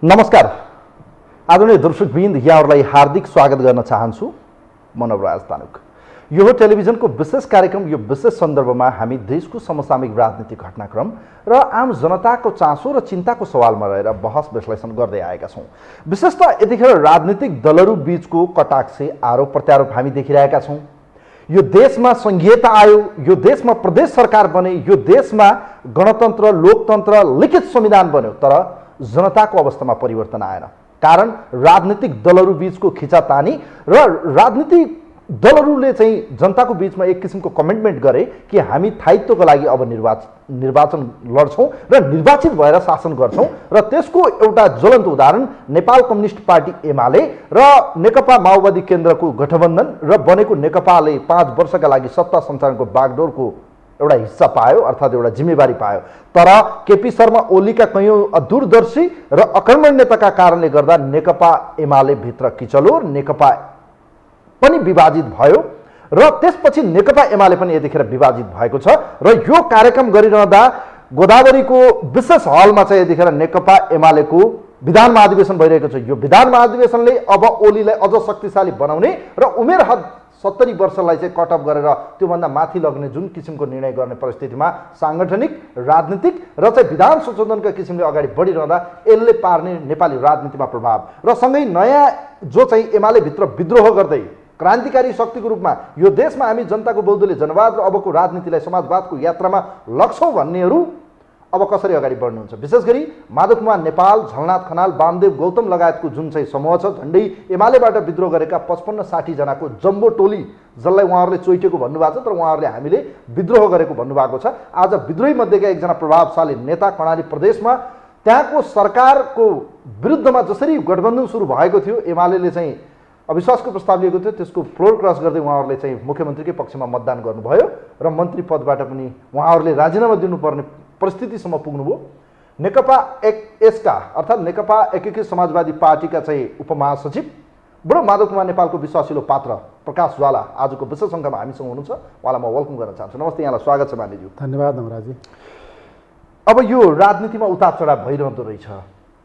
नमस्कार आदरणीय दर्शकवृन्द, यहाँहरूलाई हार्दिक स्वागत गर्न चाहन्छु। म नवराज तानुक। यो टेलिभिजनको विशेष कार्यक्रम। यो विशेष सन्दर्भमा हामी देशको समसामयिक राजनीतिक घटनाक्रम र आम जनताको चासो र चिन्ताको सवालमा रहेर बहस विश्लेषण गर्दै आएका छौँ। विशेषतः यतिखेर राजनीतिक दलहरू बीचको कटाक्ष आरोप प्रत्यारोप हामी देखिरहेका छौँ। यो देशमा संघीयता आयो, यो देशमा प्रदेश सरकार बने, यो देशमा गणतन्त्र लोकतन्त्र लिखित संविधान बन्यो, तर जनताको अवस्थामा परिवर्तन आएन। कारण राजनीतिक दलहरू बीचको खिचातानी र राजनीतिक दलहरूले चाहिँ जनताको बीचमा एक किसिमको कमिटमेन्ट गरे कि हामी स्थायित्वको लागि अब निर्वाचन लड्छौँ र निर्वाचित भएर शासन गर्छौँ। र त्यसको एउटा ज्वलन्त उदाहरण नेपाल कम्युनिस्ट पार्टी एमाले र नेकपा माओवादी केन्द्रको गठबन्धन र बनेको नेकपाले 5 वर्षका लागि सत्ता सञ्चालनको बागडोरको एउटा हिस्सा पायो, अर्थात् एउटा जिम्मेवारी पायो। तर केपी शर्मा ओलीका कयौँ दूरदर्शी र अकर्मण्य नेताका कारणले गर्दा नेकपा एमाले भित्र किचलो, नेकपा पनि विभाजित भयो र त्यसपछि नेकपा एमाले पनि यतिखेर विभाजित भएको छ। र यो कार्यक्रम गरिरहँदा गोदावरीको विशेष हलमा चाहिँ यतिखेर नेकपा एमालेको विधान महाधिवेशन भइरहेको छ। यो विधान महाधिवेशनले अब ओलीलाई अझ शक्तिशाली बनाउने र उमेर हद 70 वर्षलाई चाहिँ कटअप गरेर त्योभन्दा माथि लग्ने जुन किसिमको निर्णय गर्ने परिस्थितिमा सांगठनिक राजनीतिक र चाहिँ विधान संशोधनका किसिमले अगाडि बढिरहँदा यसले पार्ने नेपाली राजनीतिमा प्रभाव र सँगै नयाँ जो चाहिँ एमाले भित्र विद्रोह गर्दै क्रान्तिकारी शक्तिको रूपमा यो देशमा हामी जनताको बहुदलीय जनवाद र अबको राजनीतिलाई समाजवादको यात्रामा लग्छौँ भन्नेहरू अब कसरी अगाडि बढ्नुहुन्छ। विशेष गरी माधव कुमार नेपाल, झलनाथ खनाल, वामदेव गौतम लगायतको जुन चाहिँ समूह छ, झन्डै एमालेबाट विद्रोह गरेका 55-60 जनाको जम्बो टोली, जसलाई उहाँहरूले चोइटेको भन्नुभएको छ, तर उहाँहरूले हामीले विद्रोह गरेको भन्नुभएको छ। आज विद्रोही मध्येका एकजना प्रभावशाली नेता कर्णाली प्रदेशमा त्यहाँको सरकारको विरुद्धमा जसरी गठबन्धन सुरु भएको थियो, एमाले चाहिँ अविश्वासको प्रस्ताव लिएको थियो, त्यसको फ्लोर क्रस गर्दै उहाँहरूले चाहिँ मुख्यमन्त्रीकै पक्षमा मतदान गर्नुभयो र मन्त्री पदबाट पनि उहाँहरूले राजीनामा दिनुपर्ने परिस्थितिसम्म पुग्नुभयो। नेकपा यसका अर्थात् नेकपा एकीकृत समाजवादी पार्टीका चाहिँ उपमहासचिव बडो माधव कुमार नेपालको विश्वासिलो पात्र प्रकाश ज्वाला आजको विशेष सङ्ख्यामा हामीसँग हुनुहुन्छ। उहाँलाई म वेलकम गर्न चाहन्छु। नमस्ते, यहाँलाई स्वागत छ मान्यज्यू। धन्यवाद नवराजी। अब यो राजनीतिमा उतार चढाव भइरहँदो रहेछ।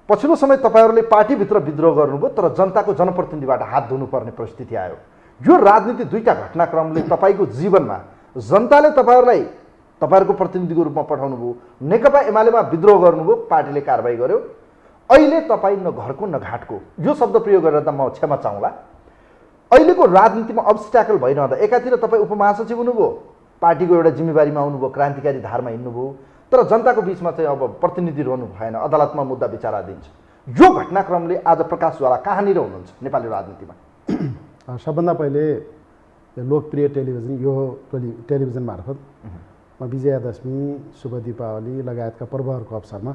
पछिल्लो समय तपाईँहरूले पार्टीभित्र विद्रोह गर्नुभयो, तर जनताको जनप्रतिनिधिबाट हात धुनुपर्ने परिस्थिति आयो। यो राजनीति दुईटा घटनाक्रमले तपाईँको जीवनमा जनताले तपाईँहरूलाई तपाईँहरूको प्रतिनिधिको रूपमा पठाउनु भयो, नेकपा एमालेमा विद्रोह गर्नुभयो, पार्टीले कारबाही गर्यो। अहिले तपाईँ न घरको न घाटको, यो शब्द प्रयोग गरेर त म क्षमा चाहँला। अहिलेको राजनीतिमा अब्स्ट्याकल भइरहँदा एकातिर तपाईँ उपमहासचिव हुनुभयो, पार्टीको एउटा जिम्मेवारीमा आउनुभयो, क्रान्तिकारी धारमा हिँड्नुभयो, तर जनताको बिचमा चाहिँ अब प्रतिनिधि रहनु भएन, अदालतमा मुद्दा विचारा दिन्छ। यो घटनाक्रमले आज प्रकाश ज्वाला कहाँनिर हुनुहुन्छ नेपाली राजनीतिमा? सबभन्दा पहिले लोकप्रिय टेलिभिजन, यो टेलिभिजन मार्फत म विजयादशमी, शुभ दीपावली लगायतका पर्वहरूको अवसरमा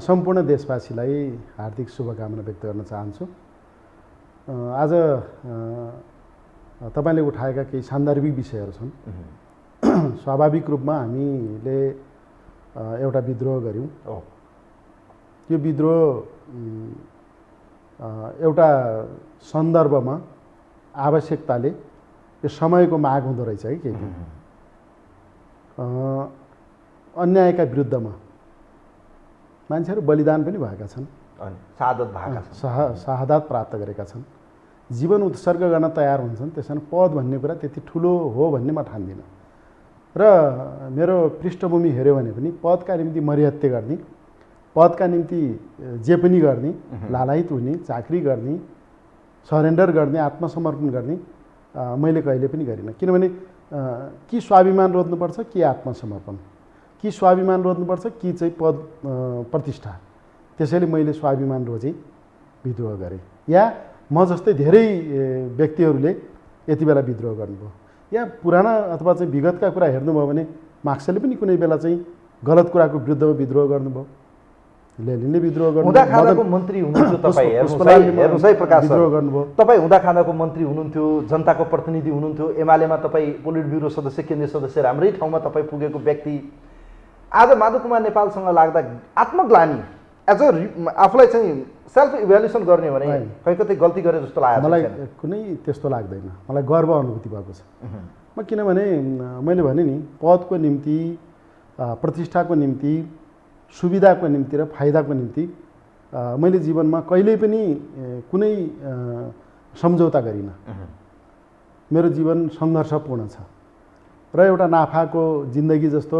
सम्पूर्ण देशवासीलाई हार्दिक शुभकामना व्यक्त गर्न चाहन्छु। आज तपाईँले उठाएका केही सान्दर्भिक विषयहरू छन्। स्वाभाविक रूपमा हामीले एउटा विद्रोह गऱ्यौँ। त्यो विद्रोह एउटा सन्दर्भमा आवश्यकताले यो समयको माग हुँदो रहेछ है। केही अन्यायका विरुद्धमा मान्छेहरू बलिदान पनि भएका छन्, शहादत प्राप्त गरेका छन्, जीवन उत्सर्ग गर्न तयार हुन्छन्। त्यसैले पद भन्ने कुरा त्यति ठुलो हो भन्ने म ठान्दिनँ। र मेरो पृष्ठभूमि हेऱ्यो भने पनि पदका निम्ति मरिहत्ते गर्ने, पदका निम्ति जे पनि गर्ने, लालायित हुने, चाकरी गर्ने, सरेन्डर गर्ने, आत्मसमर्पण गर्ने मैले कहिले पनि गरिनँ। किनभने कि स्वाभिमान रोज्नुपर्छ कि आत्मसमर्पण, कि स्वाभिमान रोज्नुपर्छ कि चाहिँ पद प्रतिष्ठा। त्यसैले मैले स्वाभिमान रोजेँ, विद्रोह गरेँ। या म जस्तै धेरै व्यक्तिहरूले यति बेला विद्रोह गर्नुभयो। या पुराना अथवा चाहिँ विगतका कुरा हेर्नुभयो भने मार्क्सले पनि कुनै बेला चाहिँ गलत कुराको विरुद्धमा विद्रोह गर्नुभयो, लेनिनले विद्रोह गर्नुभयो, हुँदा खाँदाको मन्त्री हुनुहुन्थ्यो तपाईँ, हेर्नुहोस् है प्रकाश, विद्रोह गर्नुभयो। तपाईँ हुँदा खाँदाको मन्त्री हुनुहुन्थ्यो, जनताको प्रतिनिधि हुनुहुन्थ्यो, एमालेमा तपाईँ पोलिट ब्युरो सदस्य, केन्द्रीय सदस्य, राम्रै ठाउँमा तपाईँ पुगेको व्यक्ति। आज माधव कुमार नेपालसँग लाग्दा आत्मग्लानी एज अ आफूलाई चाहिँ सेल्फ इभ्यालुएसन गर्ने हो भने खै कतै गल्ती गरे जस्तो लाग्छ? मलाई कुनै त्यस्तो लाग्दैन। मलाई गर्व अनुभूति भएको छ। म किनभने मैले भने नि, पदको निम्ति, प्रतिष्ठाको निम्ति, सुविधाको निम्ति र फाइदाको निम्ति मैले जीवनमा कहिल्यै पनि कुनै सम्झौता गरिनँ। मेरो जीवन सङ्घर्षपूर्ण छ र एउटा नाफाको जिन्दगी जस्तो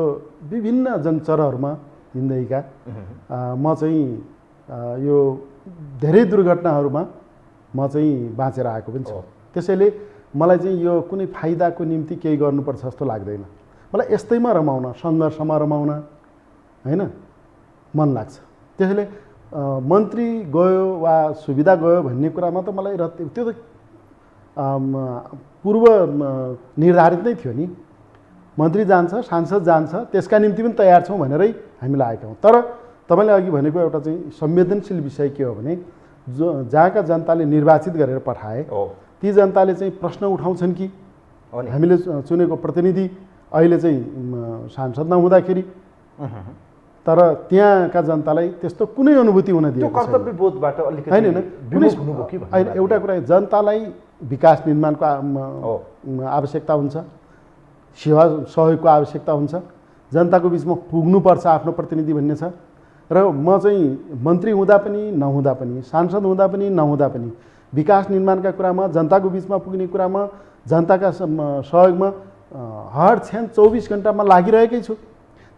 विभिन्न जङ्चरहरूमा जिन्दगीका म चाहिँ यो धेरै दुर्घटनाहरूमा म चाहिँ बाँचेर आएको पनि छु। त्यसैले मलाई चाहिँ यो कुनै फाइदाको निम्ति केही गर्नुपर्छ जस्तो लाग्दैन। मलाई यस्तैमा रमाउन, सङ्घर्षमा रमाउन हैन मन लाग्छ। त्यसैले मन्त्री गयो वा सुविधा गयो भन्ने कुरामा त मलाई त्यो त पूर्व निर्धारित नै थियो नि। मन्त्री जान्छ, सांसद जान्छ, त्यसका निम्ति पनि तयार छौँ भनेरै हामी लागेका हौँ। तर तपाईँले अघि भनेको एउटा चाहिँ संवेदनशील विषय के हो भने जहाँका जनताले निर्वाचित गरेर पठाए ती जनताले चाहिँ प्रश्न उठाउँछन् कि हामीले चुनेको प्रतिनिधि अहिले चाहिँ सांसद नहुँदाखेरि तर त्यहाँका जनतालाई त्यस्तो कुनै अनुभूति हुन दिएको छैन। कर्तव्यबोधबाट अलिकति होइन, एउटा कुरा जनतालाई विकास निर्माणको आवश्यकता हुन्छ, सेवा सहयोगको आवश्यकता हुन्छ, जनताको बिचमा पुग्नुपर्छ आफ्नो प्रतिनिधि भन्ने छ। र म चाहिँ मन्त्री हुँदा पनि नहुँदा पनि, सांसद हुँदा पनि नहुँदा पनि विकास निर्माणका कुरामा, जनताको बिचमा पुग्ने कुरामा, जनताका सहयोगमा हर क्षण 24 घण्टामा लागिरहेकै छु।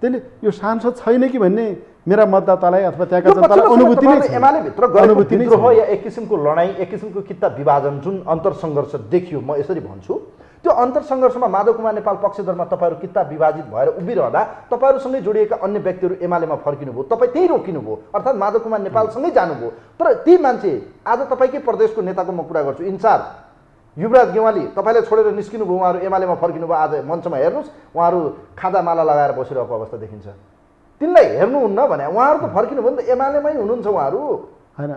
त्यसले यो सांसद छैन कि भन्ने मेरा मतदातालाई अथवा त्यहाँका जनतालाई अनुभूति नै छैन। एमाले भित्र अनुभूति नै हो या एक किसिमको लडाईँ, एक किसिमको किता विभाजन जुन अन्तरसङ्घर्ष देखियो, म यसरी भन्छु, त्यो अन्तरसङ्घर्षमा माधव कुमार नेपाल पक्षधरमा तपाईँहरू किता विभाजित भएर उभिरहँदा तपाईँहरूसँगै जोडिएका अन्य व्यक्तिहरू एमालेमा फर्किनुभयो, तपाईँ त्यही रोकिनुभयो, अर्थात् माधव कुमार नेपालसँगै जानुभयो। तर ती मान्छे आज तपाईँकै प्रदेशको नेताको म कुरा गर्छु, इन्चार्ज युवराज गेवाली तपाईँले छोडेर निस्किनुभयो, उहाँहरू एमालेमा फर्किनुभयो। आज मञ्चमा हेर्नुहोस्, उहाँहरू खाँदा माला लगाएर बसिरहेको अवस्था देखिन्छ। तिनलाई हेर्नुहुन्न भने उहाँहरू त फर्किनुभयो नि त, एमालेमै हुनुहुन्छ उहाँहरू। होइन,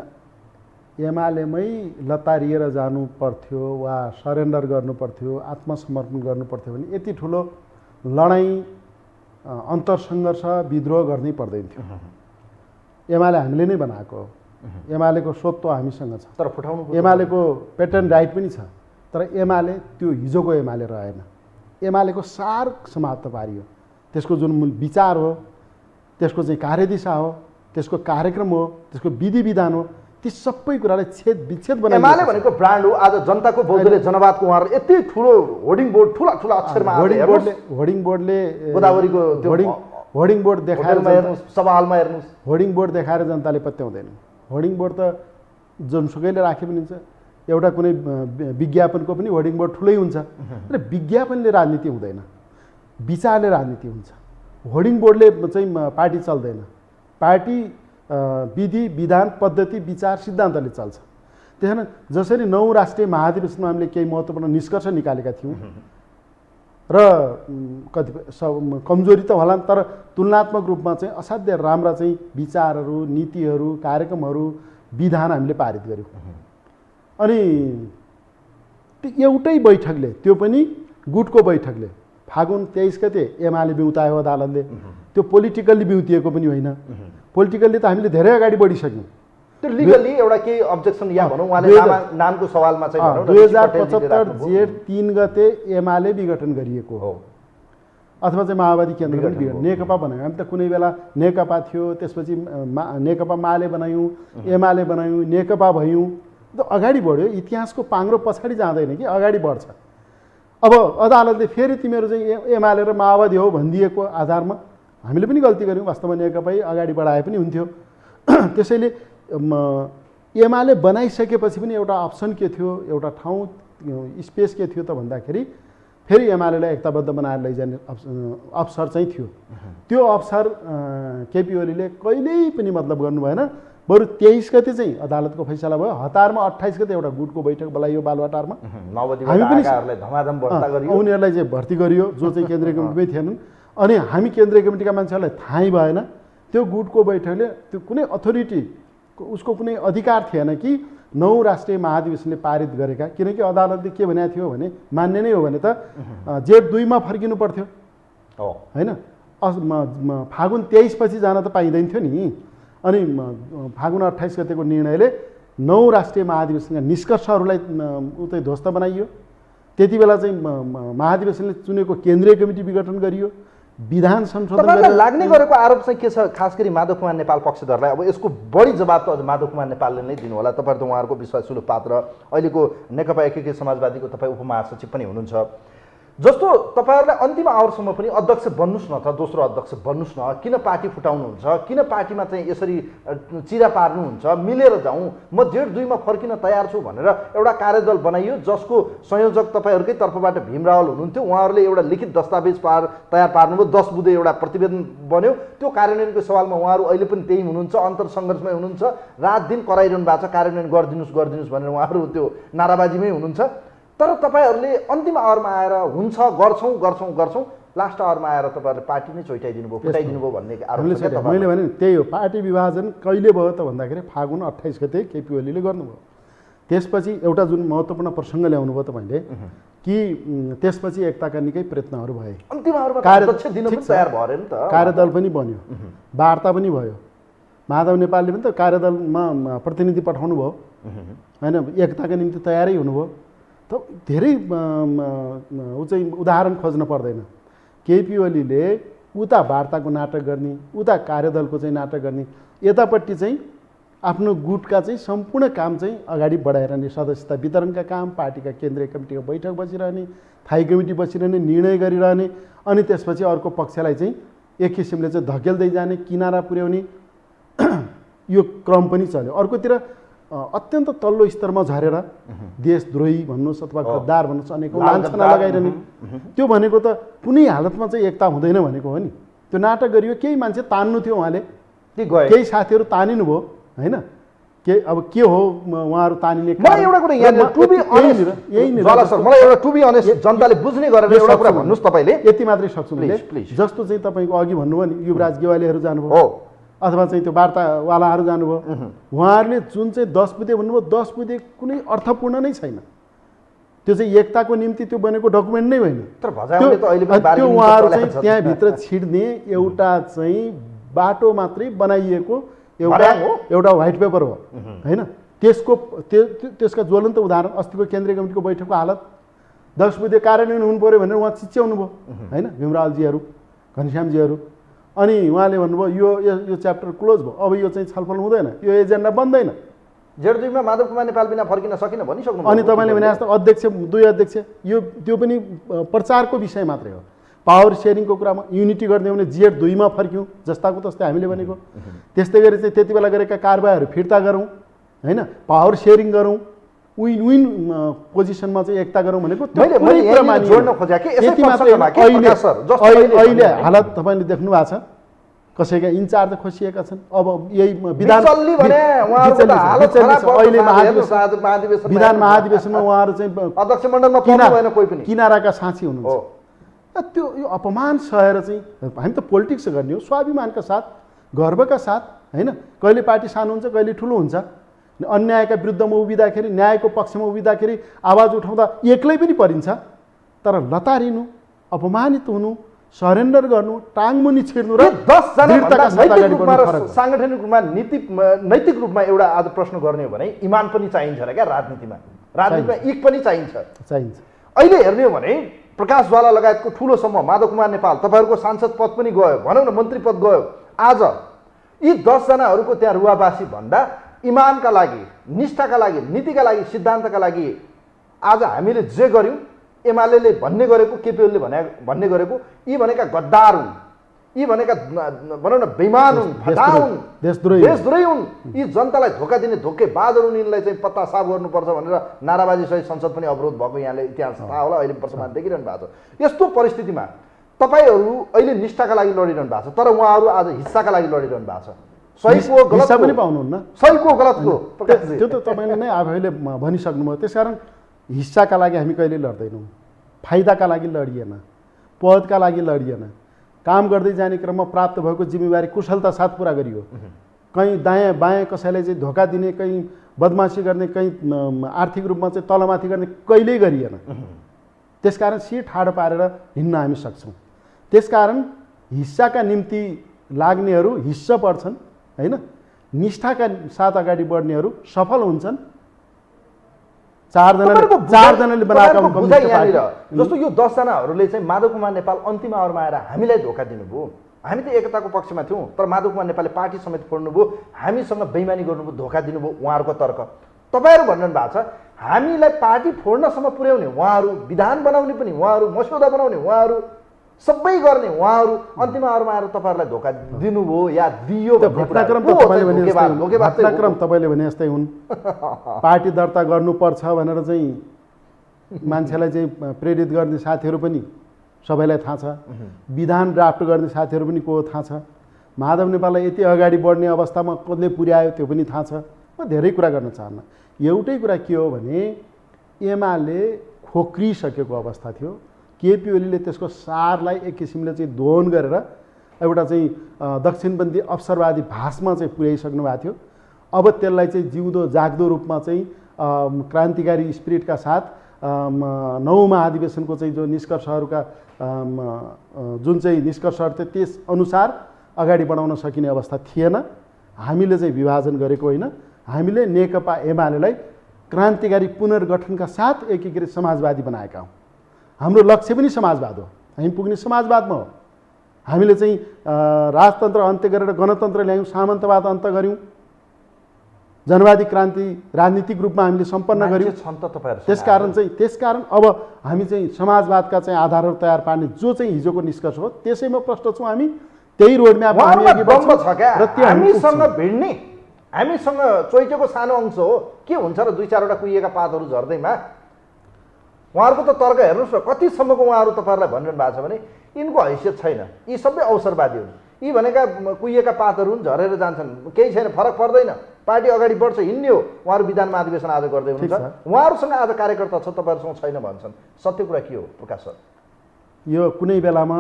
एमालेमै लतारिएर जानु पर्थ्यो वा सरेन्डर गर्नु पर्थ्यो, आत्मसमर्पण गर्नु पर्थ्यो भने यति ठुलो लडाइँ, अन्तरसङ्घर्ष, विद्रोह गर्नै पर्दैन थियो। एमाले हामीले नै बनाएको हो, एमालेको स्वत्व हामीसँग छ, तर फुटाउनु एमालेको पेटेन्ट राइट पनि छ। तर एमाले त्यो हिजोको एमाले रहेन। एमालेको सार समाप्त पारियो। त्यसको जुन मूल विचार हो, त्यसको चाहिँ कार्यदिशा हो, त्यसको कार्यक्रम हो, त्यसको विधि विधान हो, ती सबै कुरालाई छेद विच्छेद बनाइयो। एमाले भनेको ब्रान्ड हो। आज जनताको बौद्धले जनवादको उहाँहरू यति ठुलो होर्डिङ बोर्ड, ठुला ठुला अक्षरमा होर्डिङ बोर्डले गोदावरीको होर्डिङ बोर्ड देखाएर हेर्नुहोस्, सभा हलमा हेर्नुहोस्, होर्डिङ बोर्ड देखाएर जनताले पत्याउँदैन। होर्डिङ बोर्ड त जुनसुकैले राखे पनि हुन्छ, एउटा कुनै विज्ञापनको पनि होर्डिङ बोर्ड ठुलै हुन्छ। तर विज्ञापनले राजनीति हुँदैन, विचारले राजनीति हुन्छ। होर्डिङ बोर्डले चाहिँ पार्टी चल्दैन, पार्टी विधि विधान पद्धति विचार सिद्धान्तले चल्छ। त्यस कारण जसरी 9 राष्ट्रिय महाधिवेशनमा हामीले केही महत्त्वपूर्ण निष्कर्ष निकालेका थियौँ र कतिपय कमजोरी त होला, तर तुलनात्मक रूपमा चाहिँ असाध्य राम्रा चाहिँ विचारहरू, नीतिहरू, कार्यक्रमहरू, विधान हामीले पारित गऱ्यौँ। अनि त्यो एउटै बैठकले, त्यो पनि गुटको बैठकले फागुन 23 गते एमाले बिउतायो अदालतले। त्यो पोलिटिकल्ली बिउतिएको पनि होइन, पोलिटिकल्ली त हामीले धेरै अगाडि बढिसक्यौँ। त्यो लिगली एउटा केही अब्जेक्सन या भनौँ उहाँले नामको सवालमा चाहिँ 2075 जेठ 3 गते एमाले विघटन गरिएको हो, अथवा चाहिँ माओवादी केन्द्र पनि विघटन। नेकपा बनायौँ हामी त, कुनै बेला नेकपा थियो, त्यसपछि नेकपा माले बनायौँ, एमाले बनायौँ, नेकपा भयौँ। त अगाडि बढ्यो। इतिहासको पाङ्रो पछाडि जाँदैन कि अगाडि बढ्छ। अब अदालतले फेरि तिमीहरू चाहिँ एमाले र माओवादी हो भनिदिएको आधारमा हामीले पनि गल्ती गऱ्यौँ। वास्तवमा नेकपै अगाडि बढाए पनि हुन्थ्यो। त्यसैले एमाले बनाइसकेपछि पनि एउटा अप्सन के थियो, एउटा ठाउँ स्पेस के थियो त भन्दाखेरि फेरि एमालेलाई एकताबद्ध बनाएर लैजाने अवसर चाहिँ थियो। त्यो अवसर केपी ओलीले कहिल्यै पनि मतलब गर्नु भएन। बरु 23 गते चाहिँ अदालतको फैसला भयो। हतारमा 28 गते एउटा गुटको बैठक बोलाइयो बालुवाटारमा। हामी पनि उनीहरूलाई चाहिँ भर्ती गरियो जो चाहिँ केन्द्रीय कमिटीमै थिएनन्। अनि हामी केन्द्रीय कमिटीका मान्छेहरूलाई थाहै भएन। त्यो गुटको बैठकले त्यो कुनै अथोरिटी, उसको कुनै अधिकार थिएन कि 9 राष्ट्रिय महाधिवेशनले पारित गरेका, किनकि अदालतले के भनेको थियो भने मान्ने नै हो भने त जेठ 2 मा फर्किनु पर्थ्यो होइन, फागुन 23 पछि जान त पाइँदैन थियो नि। अनि फागुन 28 गतेको निर्णयले 9 राष्ट्रिय महाधिवेशनका निष्कर्षहरूलाई उतै ध्वस्त बनाइयो। त्यति बेला चाहिँ महाधिवेशनले चुनेको केन्द्रीय कमिटी विघटन गरियो। विधान संशोधन तपाईँलाई लाग्ने गरेको आरोप चाहिँ के छ खास गरी माधव कुमार नेपाल पक्षधरलाई? अब यसको बढी जवाब त अझ माधव कुमार नेपालले नै दिनु होला। तपाईहरु त उहाँहरूको विश्वासिलो पात्र, अहिलेको नेकपा एकीकृत समाजवादीको तपाईँ उपमहासचिव पनि हुनुहुन्छ। जस्तो तपाईँहरूलाई अन्तिम आवरसम्म पनि अध्यक्ष बन्नुस् न त, दोस्रो अध्यक्ष बन्नुस् न, किन पार्टी फुटाउनुहुन्छ, किन पार्टीमा चाहिँ यसरी चिरा पार्नुहुन्छ, मिलेर जाउँ, म जेठ 2 मा फर्किन तयार छु भनेर एउटा कार्यदल बनाइयो जसको संयोजक तपाईँहरूकै तर्फबाट भीम रावल हुनुहुन्थ्यो। उहाँहरूले एउटा लिखित दस्तावेज तयार पार्नुभयो, 10 बुँदे एउटा प्रतिवेदन बन्यो। त्यो कार्यान्वयनको सवालमा उहाँहरू अहिले पनि त्यही हुनुहुन्छ, अन्तरसङ्घर्षमै हुनुहुन्छ, रात दिन कराइरहनु भएको छ, कार्यान्वयन गरिदिनुहोस् भनेर उहाँहरू त्यो नाराबाजीमै हुनुहुन्छ। तर तपाईँहरूले अन्तिम आवरमा आएर हुन्छ गर्छौँ लास्ट आवरमा आएर तपाईँहरूले पार्टी नै चोइटाइदिनु भयो, फुटाइदिनु भयो भन्ने आरोप छ। मैले भने त्यही हो, पार्टी विभाजन कहिले भयो त भन्दाखेरि फागुन 28 गते केपी ओलीले गर्नुभयो। त्यसपछि एउटा जुन महत्त्वपूर्ण प्रसङ्ग ल्याउनु भयो तपाईँले कि त्यसपछि एकताका निकै प्रयत्नहरू भए, अन्तिम आवरमा अध्यक्ष दिन पनि तयार भयो अरे नि त, कार्यदल पनि बन्यो, वार्ता पनि भयो। माधव नेपालले पनि त कार्यदलमा प्रतिनिधि पठाउनु भयो होइन, एकताका निम्ति तयारै हुनुभयो। त धेरै ऊ चाहिँ उदाहरण खोज्न पर्दैन। केपी ओलीले उता वार्ताको नाटक गर्ने, उता कार्यदलको चाहिँ नाटक गर्ने, यतापट्टि चाहिँ आफ्नो गुटका चाहिँ सम्पूर्ण काम चाहिँ अगाडि बढाइरहने, सदस्यता वितरणका काम, पार्टीका केन्द्रीय कमिटीको बैठक बसिरहने, थाई कमिटी बसिरहने, निर्णय गरिरहने, अनि त्यसपछि अर्को पक्षलाई चाहिँ एक किसिमले चाहिँ धकेल्दै जाने, किनारा पुर्याउने यो क्रम पनि चल्यो। अर्कोतिर अत्यन्त तल्लो स्तरमा झरेर देशद्रोही भन्नुहोस् अथवा गद्दार भन्नुहोस् अनेकौँ लान्छना लगाइरहने, त्यो भनेको त कुनै हालतमा चाहिँ एकता हुँदैन भनेको हो नि। त्यो नाटक गरियो, केही मान्छे तान्नु थियो, उहाँले केही साथीहरू तानिनु भयो होइन, के अब के हो उहाँहरू तानिने मलाई एउटा कुरा यहाँ टु बी अनेस्ट सर, मलाई एउटा टु बी अनेस्ट जनताले बुझ्ने गरेर एउटा कुरा भन्नुहोस् तपाईँले, यति मात्रै सक्छु मैले। जस्तो चाहिँ तपाईँको अघि भन्नुभयो नि, युवराज गेवालीहरू जानुभयो अथवा चाहिँ त्यो वार्तावालाहरू जानुभयो, उहाँहरूले जुन चाहिँ 10 बुँदे भन्नुभयो, 10 बुँदे कुनै अर्थपूर्ण नै छैन। त्यो चाहिँ एकताको निम्ति त्यो बनेको डकुमेन्ट नै होइन। त्यो उहाँहरू चाहिँ त्यहाँभित्र छिर्ने एउटा चाहिँ बाटो मात्रै बनाइएको एउटा व्हाइट पेपर हो होइन। त्यसका ज्वलन्त उदाहरण अस्तिको केन्द्रीय कमिटीको बैठकको हालत, 10 बुँदे कार्यान्वयन हुनु पऱ्यो भनेर उहाँ चिच्याउनु भयो होइन, भीमरावलजीहरू, घनश्यामजीहरू। अनि उहाँले भन्नुभयो यो च्याप्टर क्लोज भयो, अब यो चाहिँ छलफल हुँदैन, यो एजेन्डा बन्दैन। जेठ 2 मा माधव कुमार नेपाल बिना फर्किन सकिन भनिसक्नु। अनि तपाईँले भने जस्तो अध्यक्ष 2 अध्यक्ष त्यो पनि प्रचारको विषय मात्रै हो। पावर सेयरिङको कुरामा युनिटी गरिदियो भने जेठ 2 मा फर्क्यौँ जस्ताको तस्तै हामीले भनेको। त्यस्तै गरी चाहिँ त्यति बेला गरेका कारबाहीहरू फिर्ता गरौँ होइन, पावर सेयरिङ गरौँ, विन विन पोजिसनमा चाहिँ एकता गरौँ भनेको अहिले हालत तपाईँले देख्नु भएको छ। कसैका इन्चार्ज खोसिएका छन्, अब यही विधान महाधिवेशनमा उहाँहरू चाहिँ अध्यक्ष मण्डलमा भएन, कोही पनि किनाराका साँची हुनुहुन्छ। त्यो यो अपमान सहेर चाहिँ हामी त पोलिटिक्स गर्ने हो स्वाभिमानका साथ, गर्वका साथ होइन। कहिले पार्टी सानो हुन्छ, कहिले ठुलो हुन्छ। अन्यायका विरुद्धमा उभिँदाखेरि, न्यायको पक्षमा उभिँदाखेरि आवाज उठाउँदा एक्लै पनि परिन्छ, तर लतारिनु, अपमानित हुनु, सरेन्डर गर्नु, टाङमुनि छिर्नु र 10 साङ्गठनिक रूपमा नैतिक रूपमा एउटा आज प्रश्न गर्ने हो भने इमान पनि चाहिन्छ र क्या राजनीतिमा इक पनि चाहिन्छ। अहिले हेर्ने हो भने प्रकाश ज्वाला लगायतको ठुलो समूह, माधव कुमार नेपाल, तपाईँहरूको सांसद पद पनि गयो, भनौँ न मन्त्री पद गयो। आज यी 10 जनाहरूको त्यहाँ रुवाबासी भन्दा इमानका लागि, निष्ठाका लागि, नीतिका लागि, सिद्धान्तका लागि आज हामीले जे गर्यौँ, एमाले भन्ने गरेको, केपी ओलीले भन्ने गरेको, यी भनेका गद्दार हुन्, यी भनेका भनौँ न बेइमान हुन्, फटाउ हुन्, देशद्रोही हुन्, यी जनतालाई धोका दिने धोकेबाजहरू हुन्, यिनलाई चाहिँ पत्ता साफ गर्नुपर्छ भनेर नाराबाजी सहित संसद पनि अवरोध भएको यहाँले इतिहास थाहा होला, अहिले वर्षमा देखिरहनु भएको छ। यस्तो परिस्थितिमा तपाईँहरू अहिले निष्ठाका लागि लडिरहनु भएको छ, तर उहाँहरू आज हिस्साका लागि लडिरहनु भएको छ। सहीको गलत पनि पाउनुहुन्न, सहीको गलतको त्यो त तपाईँले नै आफैले भनिसक्नुभयो। त्यसकारण हिस्साका लागि हामी कहिले लड्दैनौँ, फाइदाका लागि लडिएन, पदका लागि लडिएन। काम गर्दै जाने क्रममा प्राप्त भएको जिम्मेवारी कुशलता साथ पुरा गरियो। कहीँ दायाँ बायाँ कसैलाई चाहिँ धोका दिने, कहीँ बदमासी गर्ने, कहीँ आर्थिक रूपमा चाहिँ तलमाथि गर्ने कहिल्यै गरिएन। त्यसकारण सिर ठाडो पारेर हिँड्न हामी सक्छौँ। त्यसकारण हिस्साका निम्ति लाग्नेहरू हिस्सा पर्छन् होइन, निष्ठाका साथ अगाडि बढ्नेहरू सफल हुन्छन्। चारजनाले बनाएका हुन् बुझाइ कम्युनिस्ट यहाँनिर पार्टी। जस्तो यो 10 जनाहरूले चाहिँ माधव कुमार नेपाल अन्तिम आवरमा आएर हामीलाई धोका दिनुभयो। हामी त एकताको पक्षमा थियौँ, तर माधव कुमार नेपालले पार्टी समेत फोड्नुभयो, हामीसँग बेइमानी गर्नुभयो, धोका दिनुभयो। उहाँहरूको तर्क तपाईँहरू भन्नु भएको छ हामीलाई पार्टी फोड्नसम्म पुर्याउने उहाँहरू, विधान बनाउने पनि उहाँहरू, मस्यौदा बनाउने उहाँहरू, सबै गर्ने उहाँहरू, अन्तिम आवरमा आएर तपाईँहरूलाई धोका दिनुभयो या दियो। घटनाक्रम त तपाईँले भने जस्तै हुन्। पार्टी दर्ता गर्नुपर्छ भनेर चाहिँ मान्छेलाई चाहिँ प्रेरित गर्ने साथीहरू पनि सबैलाई थाहा छ। विधान ड्राफ्ट गर्ने साथीहरू पनि को थाहा छ। माधव नेपाललाई यति अगाडि बढ्ने अवस्थामा कसले पुर्यायो त्यो पनि थाहा छ। म धेरै कुरा गर्न चाहन्न। एउटै कुरा के हो भने एमाले खोक्रिसकेको अवस्था थियो। केपी ओलीले त्यसको सारलाई एक किसिमले चाहिँ दोहन गरेर एउटा चाहिँ दक्षिणपन्थी अवसरवादी भाषमा चाहिँ पुर्याइसक्नु भएको थियो। अब त्यसलाई चाहिँ जिउँदो जाग्दो रूपमा चाहिँ क्रान्तिकारी स्पिरिटका साथ 9 महाधिवेशनको चाहिँ जो निष्कर्षहरूका जुन चाहिँ निष्कर्षहरू थियो त्यस अनुसार अगाडि बढाउन सकिने अवस्था थिएन। हामीले चाहिँ विभाजन गरेको होइन, हामीले नेकपा एमालेलाई क्रान्तिकारी पुनर्गठनका साथ एकीकृत समाजवादी बनाएका हौँ। हाम्रो लक्ष्य पनि समाजवाद हो, हामी पुग्ने समाजवादमा हो। हामीले चाहिँ राजतन्त्र अन्त्य गरेर गणतन्त्र ल्यायौँ, सामन्तवाद अन्त गऱ्यौँ, जनवादी क्रान्ति राजनीतिक रूपमा हामीले सम्पन्न गऱ्यौँ। त्यसकारण अब हामी चाहिँ समाजवादका चाहिँ आधारहरू तयार पार्ने जो चाहिँ हिजोको निष्कर्ष हो त्यसैमा प्रष्ट छौँ। हामी त्यही रोडम्याप हामीसँग भिड्ने, हामीसँग चोइटेको सानो अंश हो। के हुन्छ र 2-4वटा कुहिएका पातहरू झर्दैमा? उहाँहरूको त तर्क हेर्नुहोस् न, कतिसम्मको उहाँहरू तपाईँहरूलाई भनिरहनु भएको छ भने यिनको हैसियत छैन, यी सबै अवसरवादी हुन्, यी भनेका कुहिएका पातहरू हुन्, झरेर जान्छन्, केही छैन, फरक पर्दैन, पार्टी अगाडि बढ्छ, हिँड्ने हो। उहाँहरू विधान महाधिवेशन आज गर्दै हुनुहुन्छ, उहाँहरूसँग आज कार्यकर्ता छ, तपाईँहरूसँग छैन भन्छन्। सत्य कुरा के हो प्रकाश सर? यो कुनै बेलामा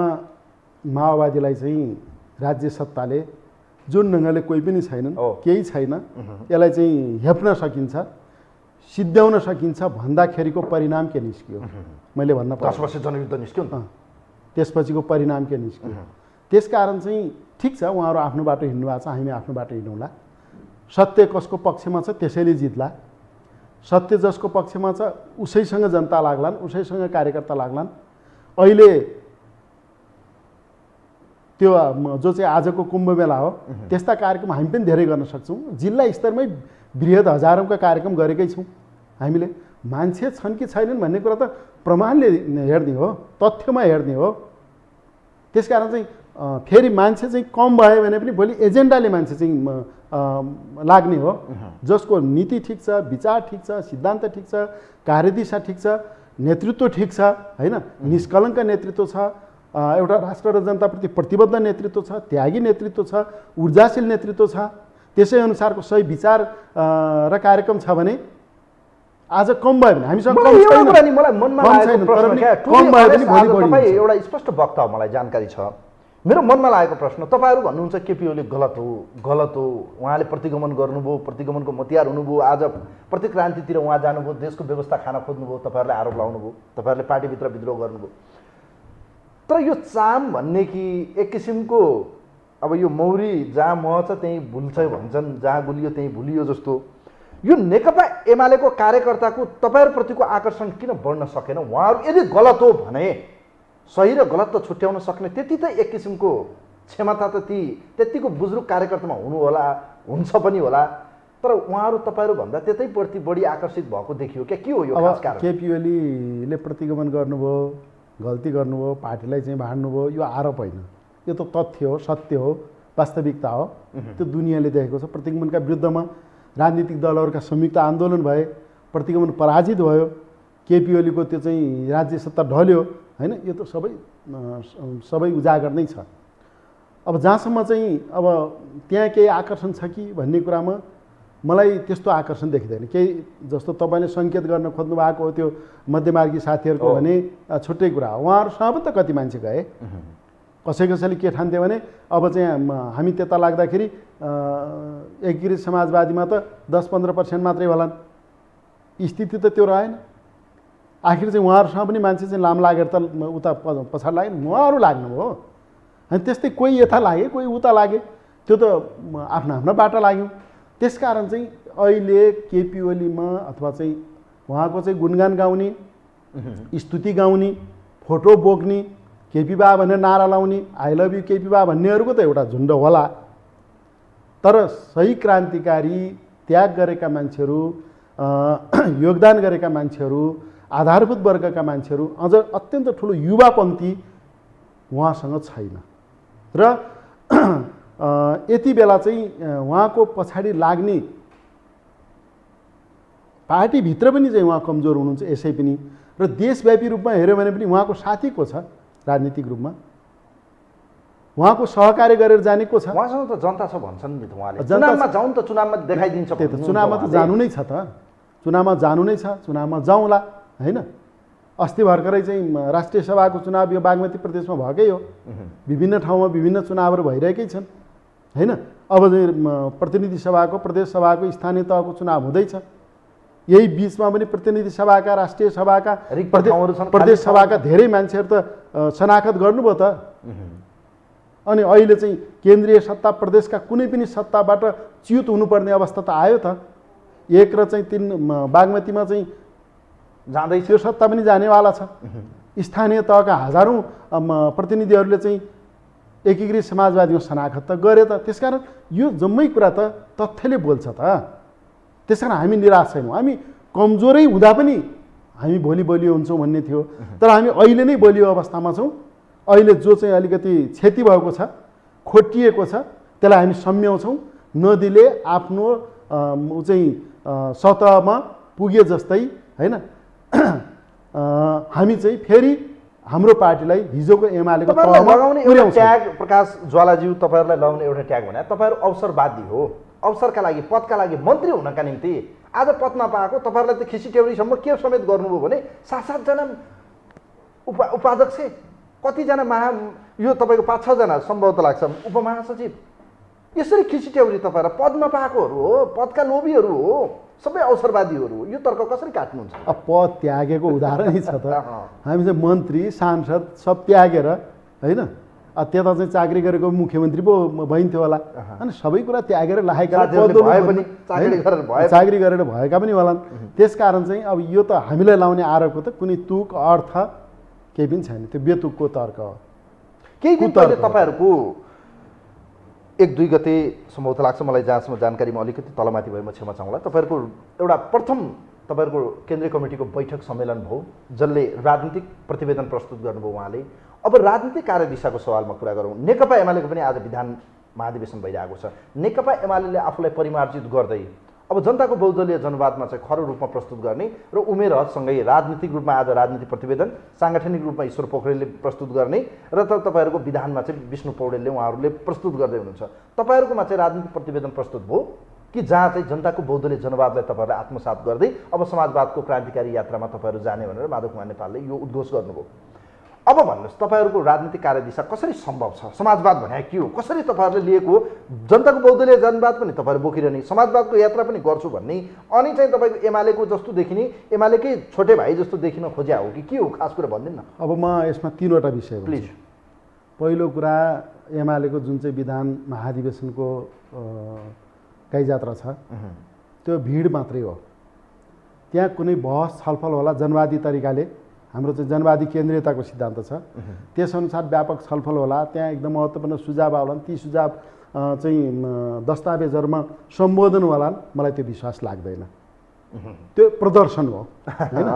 माओवादीलाई चाहिँ राज्य सत्ताले जुन ढङ्गले कोही पनि छैनन्, केही छैन, यसलाई चाहिँ हेप्न सकिन्छ, सिद्ध्याउन सकिन्छ भन्दाखेरिको परिणाम के निस्कियो? मैले भन्न 10 वर्ष जनयुद्ध निस्क्यो नि, त्यसपछिको परिणाम के निस्कियो? त्यसकारण चाहिँ ठिक छ, उहाँहरू आफ्नो बाटो हिँड्नु भएको छ, हामी आफ्नो बाटो हिँडौँला। सत्य कसको पक्षमा छ त्यसैले जित्ला। सत्य जसको पक्षमा छ उसैसँग जनता लाग्लान्, उसैसँग कार्यकर्ता लाग्लान्। अहिले त्यो जो चाहिँ आजको कुम्भ मेला हो त्यस्ता कार्यक्रम हामी पनि धेरै गर्न सक्छौँ। जिल्ला स्तरमै बृहत हजारौँका कार्यक्रम गरेकै छौँ हामीले। मान्छे छन् कि छैनन् भन्ने कुरा त प्रमाणले हेर्ने हो, तथ्यमा हेर्ने हो। त्यसकारण चाहिँ फेरि मान्छे चाहिँ कम भयो भने पनि भोलि एजेन्डाले मान्छे चाहिँ लाग्ने हो। जसको नीति ठिक छ, विचार ठिक छ, सिद्धान्त ठिक छ, कार्यदिशा ठिक छ, नेतृत्व ठिक छ, होइन, निष्कलङ्क नेतृत्व छ, एउटा राष्ट्र र जनताप्रति प्रतिबद्ध नेतृत्व छ, त्यागी नेतृत्व छ, ऊर्जाशील नेतृत्व छ, त्यसै अनुसारको सही विचार र कार्यक्रम छ भने आज कम भयो भने हामीसँग कम छैन। मलाई मनमा लागेको प्रश्न एउटा स्पष्ट वक्ता हो, मलाई जानकारी छ। मेरो मनमा लागेको प्रश्न, तपाईँहरू भन्नुहुन्छ केपी ओली गलत हो, उहाँले प्रतिगमन गर्नुभयो, प्रतिगमनको मतियार हुनुभयो, आज प्रतिक्रान्तितिर उहाँ जानुभयो, देशको व्यवस्था खान खोज्नुभयो, तपाईँहरूले आरोप लगाउनुभयो, तपाईँहरूले पार्टीभित्र विद्रोह गर्नुभयो। तर यो चाम भन्ने कि एक किसिमको अब यो मौरी जहाँ मह छ त्यहीँ भुल्छ भन्छन्, जहाँ गुलियो त्यहीँ भुलियो जस्तो यो नेकपा एमालेको कार्यकर्ताको तपाईँहरूप्रतिको आकर्षण किन बढ्न सकेन? उहाँहरू यदि गलत हो भने सही र गलत त छुट्याउन सक्ने त्यति त एक किसिमको क्षमता त त्यतिको बुजुर्ग कार्यकर्तामा हुनु होला, हुन्छ पनि होला, तर उहाँहरू तपाईँहरूभन्दा त्यतैप्रति बढी आकर्षित भएको देखियो क्या? के हो यो खास कारण? केपी ओलीले प्रतिगमन गर्नुभयो, गल्ती गर्नुभयो, पार्टीलाई चाहिँ भाड्नुभयो, यो आरोप होइन, यो त तथ्य हो, सत्य हो, वास्तविकता हो। त्यो दुनियाँले देखेको छ। प्रतिगमनका विरुद्धमा राजनीतिक दलहरूका संयुक्त आन्दोलन भए, प्रतिगमन पराजित भयो, केपी ओलीको त्यो चाहिँ राज्य सत्ता ढल्यो, होइन, यो त सबै उजागर नै छ। अब जहाँसम्म चाहिँ अब त्यहाँ केही आकर्षण छ कि भन्ने कुरामा मलाई त्यस्तो आकर्षण देखिँदैन। केही जस्तो तपाईँले सङ्केत गर्न खोज्नु भएको हो त्यो मध्यमार्गी साथीहरूको भने छुट्टै कुरा हो। उहाँहरूसँग पनि त कति मान्छे गए, कसैले के ठान्थ्यो भने अब चाहिँ हामी त्यता लाग्दाखेरि एकीकृत समाजवादीमा त 10-15% मात्रै होलान्, स्थिति त त्यो रहेन। आखिर चाहिँ उहाँहरूसँग पनि मान्छे चाहिँ लाम लागेर त उता पछाडि लाग्यो, उहाँहरू लाग्नुभयो। अनि त्यस्तै कोही यता लागे, कोही उता लागे, त्यो त आफ्नो आफ्नो बाटो लाग्यो। त्यसकारण चाहिँ अहिले केपी ओलीमा अथवा चाहिँ उहाँको चाहिँ गुणगान गाउने, स्तुति गाउने, फोटो बोक्ने, केपी बा भनेर नारा लाउने, आई लभ यु केपी बा भन्नेहरूको त एउटा झुन्ड होला। तर सही क्रान्तिकारी, त्याग गरेका मान्छेहरू, योगदान गरेका मान्छेहरू, आधारभूत वर्गका मान्छेहरू, अझ अत्यन्त ठुलो युवा पङ्क्ति उहाँसँग छैन। र यति बेला चाहिँ उहाँको पछाडि लाग्ने पार्टीभित्र पनि चाहिँ उहाँ कमजोर हुनुहुन्छ यसै पनि। र देशव्यापी रूपमा हेऱ्यो भने पनि उहाँको साथी को छ राजनीतिक रूपमा, उहाँको सहकार्य गरेर जाने को छ? उहाँसँग त जनता छ भन्छन् नि त उहाँले। चुनावमा जाउँ त चुनावमा देखाइदिन्छ। त्यही त, चुनावमा त जानु नै छ त, चुनावमा जानु नै छ, चुनावमा जाउँला होइन। अस्ति भर्खरै चाहिँ राष्ट्रिय सभाको चुनाव यो बागमती प्रदेशमा भएकै हो। विभिन्न ठाउँमा विभिन्न चुनावहरू भइरहेकै छन् होइन। अब चाहिँ प्रतिनिधि सभाको, प्रदेश सभाको, स्थानीय तहको चुनाव हुँदैछ। यही बिचमा पनि प्रतिनिधि सभाका, राष्ट्रिय सभाका, प्रदेश सभाका धेरै मान्छेहरू त शनाखत गर्नुभयो त। अनि अहिले चाहिँ केन्द्रीय सत्ता, प्रदेशका कुनै पनि सत्ताबाट च्युत हुनुपर्ने अवस्था त आयो त। 1 र चाहिँ 3 बागमतीमा चाहिँ जाँदैछ, त्यो सत्ता पनि जानेवाला छ। स्थानीय तहका हजारौँ प्रतिनिधिहरूले चाहिँ एकीकृत समाजवादीमा शनाखत त गरे त। त्यसकारण यो जम्मै कुरा त तथ्यले बोल्छ त। त्यसकारण हामी निराश छैनौँ। हामी कमजोरै हुँदा पनि हामी भोलि बलियो हुन्छौँ भन्ने थियो, तर हामी अहिले नै बलियो अवस्थामा छौँ। अहिले जो चाहिँ अलिकति क्षति भएको छ, खोटिएको छ, त्यसलाई हामी सम्झाउँछौँ। नदीले आफ्नो चाहिँ सतहमा पुगे जस्तै होइन। हामी चाहिँ फेरि हाम्रो पार्टीलाई हिजोको एमालेको लगाउने एउटा ट्याग, प्रकाश ज्वालाज्यू तपाईँहरूलाई लगाउने एउटा ट्याग भने तपाईँहरू अवसरवादी हो, अवसरका लागि, पदका लागि, मन्त्री हुनका निम्ति आज पद नपाएको तपाईँहरूलाई त खिसीटेउरीसम्म के समेत गर्नुभयो भने 7-7 जना उपाध्यक्ष, कतिजना यो तपाईँको 5-6 जना सम्भवतः लाग्छ उपमहासचिव, यसरी खिसीटेउरी तपाईँहरू पद नपाएकोहरू हो, पदका लोभीहरू हो, सबै अवसरवादीहरू। यो तर्क कसरी काट्नुहुन्छ? अब पद त्यागेको उदाहरणै छ त। हामी चाहिँ मन्त्री, सांसद सब त्यागेर होइन, त्यता चाहिँ चाकरी गरेको मुख्यमन्त्री पो भइन्थ्यो होला। अनि सबै कुरा त्यागेर लागेका चाकरी गरेर भएका पनि होलान्। त्यसकारण चाहिँ अब यो त हामीलाई लाउने आरोपको त कुनै तुक अर्थ केही पनि छैन, त्यो बेतुकको तर्क हो। केही दिन पहिले तपाईँहरूको 1-2 गते सम्भवतः लाग्छ मलाई, जहाँसम्म जानकारीमा अलिकति तलमाथि भयो, म क्षमा चाहँला, तपाईँहरूको एउटा प्रथम तपाईँहरूको केन्द्रीय कमिटीको बैठक सम्मेलन भयो, जसले राजनीतिक प्रतिवेदन प्रस्तुत गर्नुभयो उहाँले। अब राजनीतिक कार्यदिशाको सवालमा कुरा गरौँ। नेकपा एमालेको पनि आज विधान महाधिवेशन भइरहेको छ। नेकपा एमाले आफूलाई परिमार्जित गर्दै अब जनताको बहुदलीय जनवादमा चाहिँ खरो रूपमा प्रस्तुत गर्ने र उमेर हदसँगै राजनीतिक रूपमा आज राजनीतिक प्रतिवेदन, साङ्गठनिक रूपमा ईश्वर पोखरेलले प्रस्तुत गर्ने र तपाईँहरूको विधानमा चाहिँ विष्णु पौडेलले उहाँहरूले प्रस्तुत गर्दै हुनुहुन्छ। तपाईँहरूकोमा चाहिँ राजनीतिक प्रतिवेदन प्रस्तुत भयो कि जहाँ चाहिँ जनताको बहुदलीय जनवादलाई तपाईँहरूले आत्मसात गर्दै अब समाजवादको क्रान्तिकारी यात्रामा तपाईँहरू जाने भनेर माधव कुमार नेपालले यो उद्घोष गर्नुभयो। अब भन्नुहोस्, तपाईँहरूको राजनीतिक कार्यदिशा कसरी सम्भव छ? समाजवाद भने के हो, कसरी तपाईँहरूले लिएको हो? जनताको बहुदलीय जनवाद पनि तपाईँहरू बोकिरहने, समाजवादको यात्रा पनि गर्छु भन्ने, अनि चाहिँ तपाईँको एमालेको जस्तो देखिने, एमालेकै छोटे भाइ जस्तो देखिन खोज्या हो कि के हो? खास कुरा भनिदिनु न। अब म यसमा 3वटा विषय प्लिज। पहिलो कुरा, एमालेको जुन चाहिँ विधान महाधिवेशनको गाईजात्रा छ, त्यो भिड मात्रै हो। त्यहाँ कुनै बहस छलफल होला जनवादी तरिकाले, हाम्रो चाहिँ जनवादी केन्द्रीयताको सिद्धान्त छ, त्यसअनुसार व्यापक छलफल होला। त्यहाँ एकदम महत्त्वपूर्ण सुझाव आउलान्, ती सुझाव चाहिँ दस्तावेजहरूमा सम्बोधन होलान्। मलाई त्यो विश्वास लाग्दैन। त्यो प्रदर्शन हो होइन,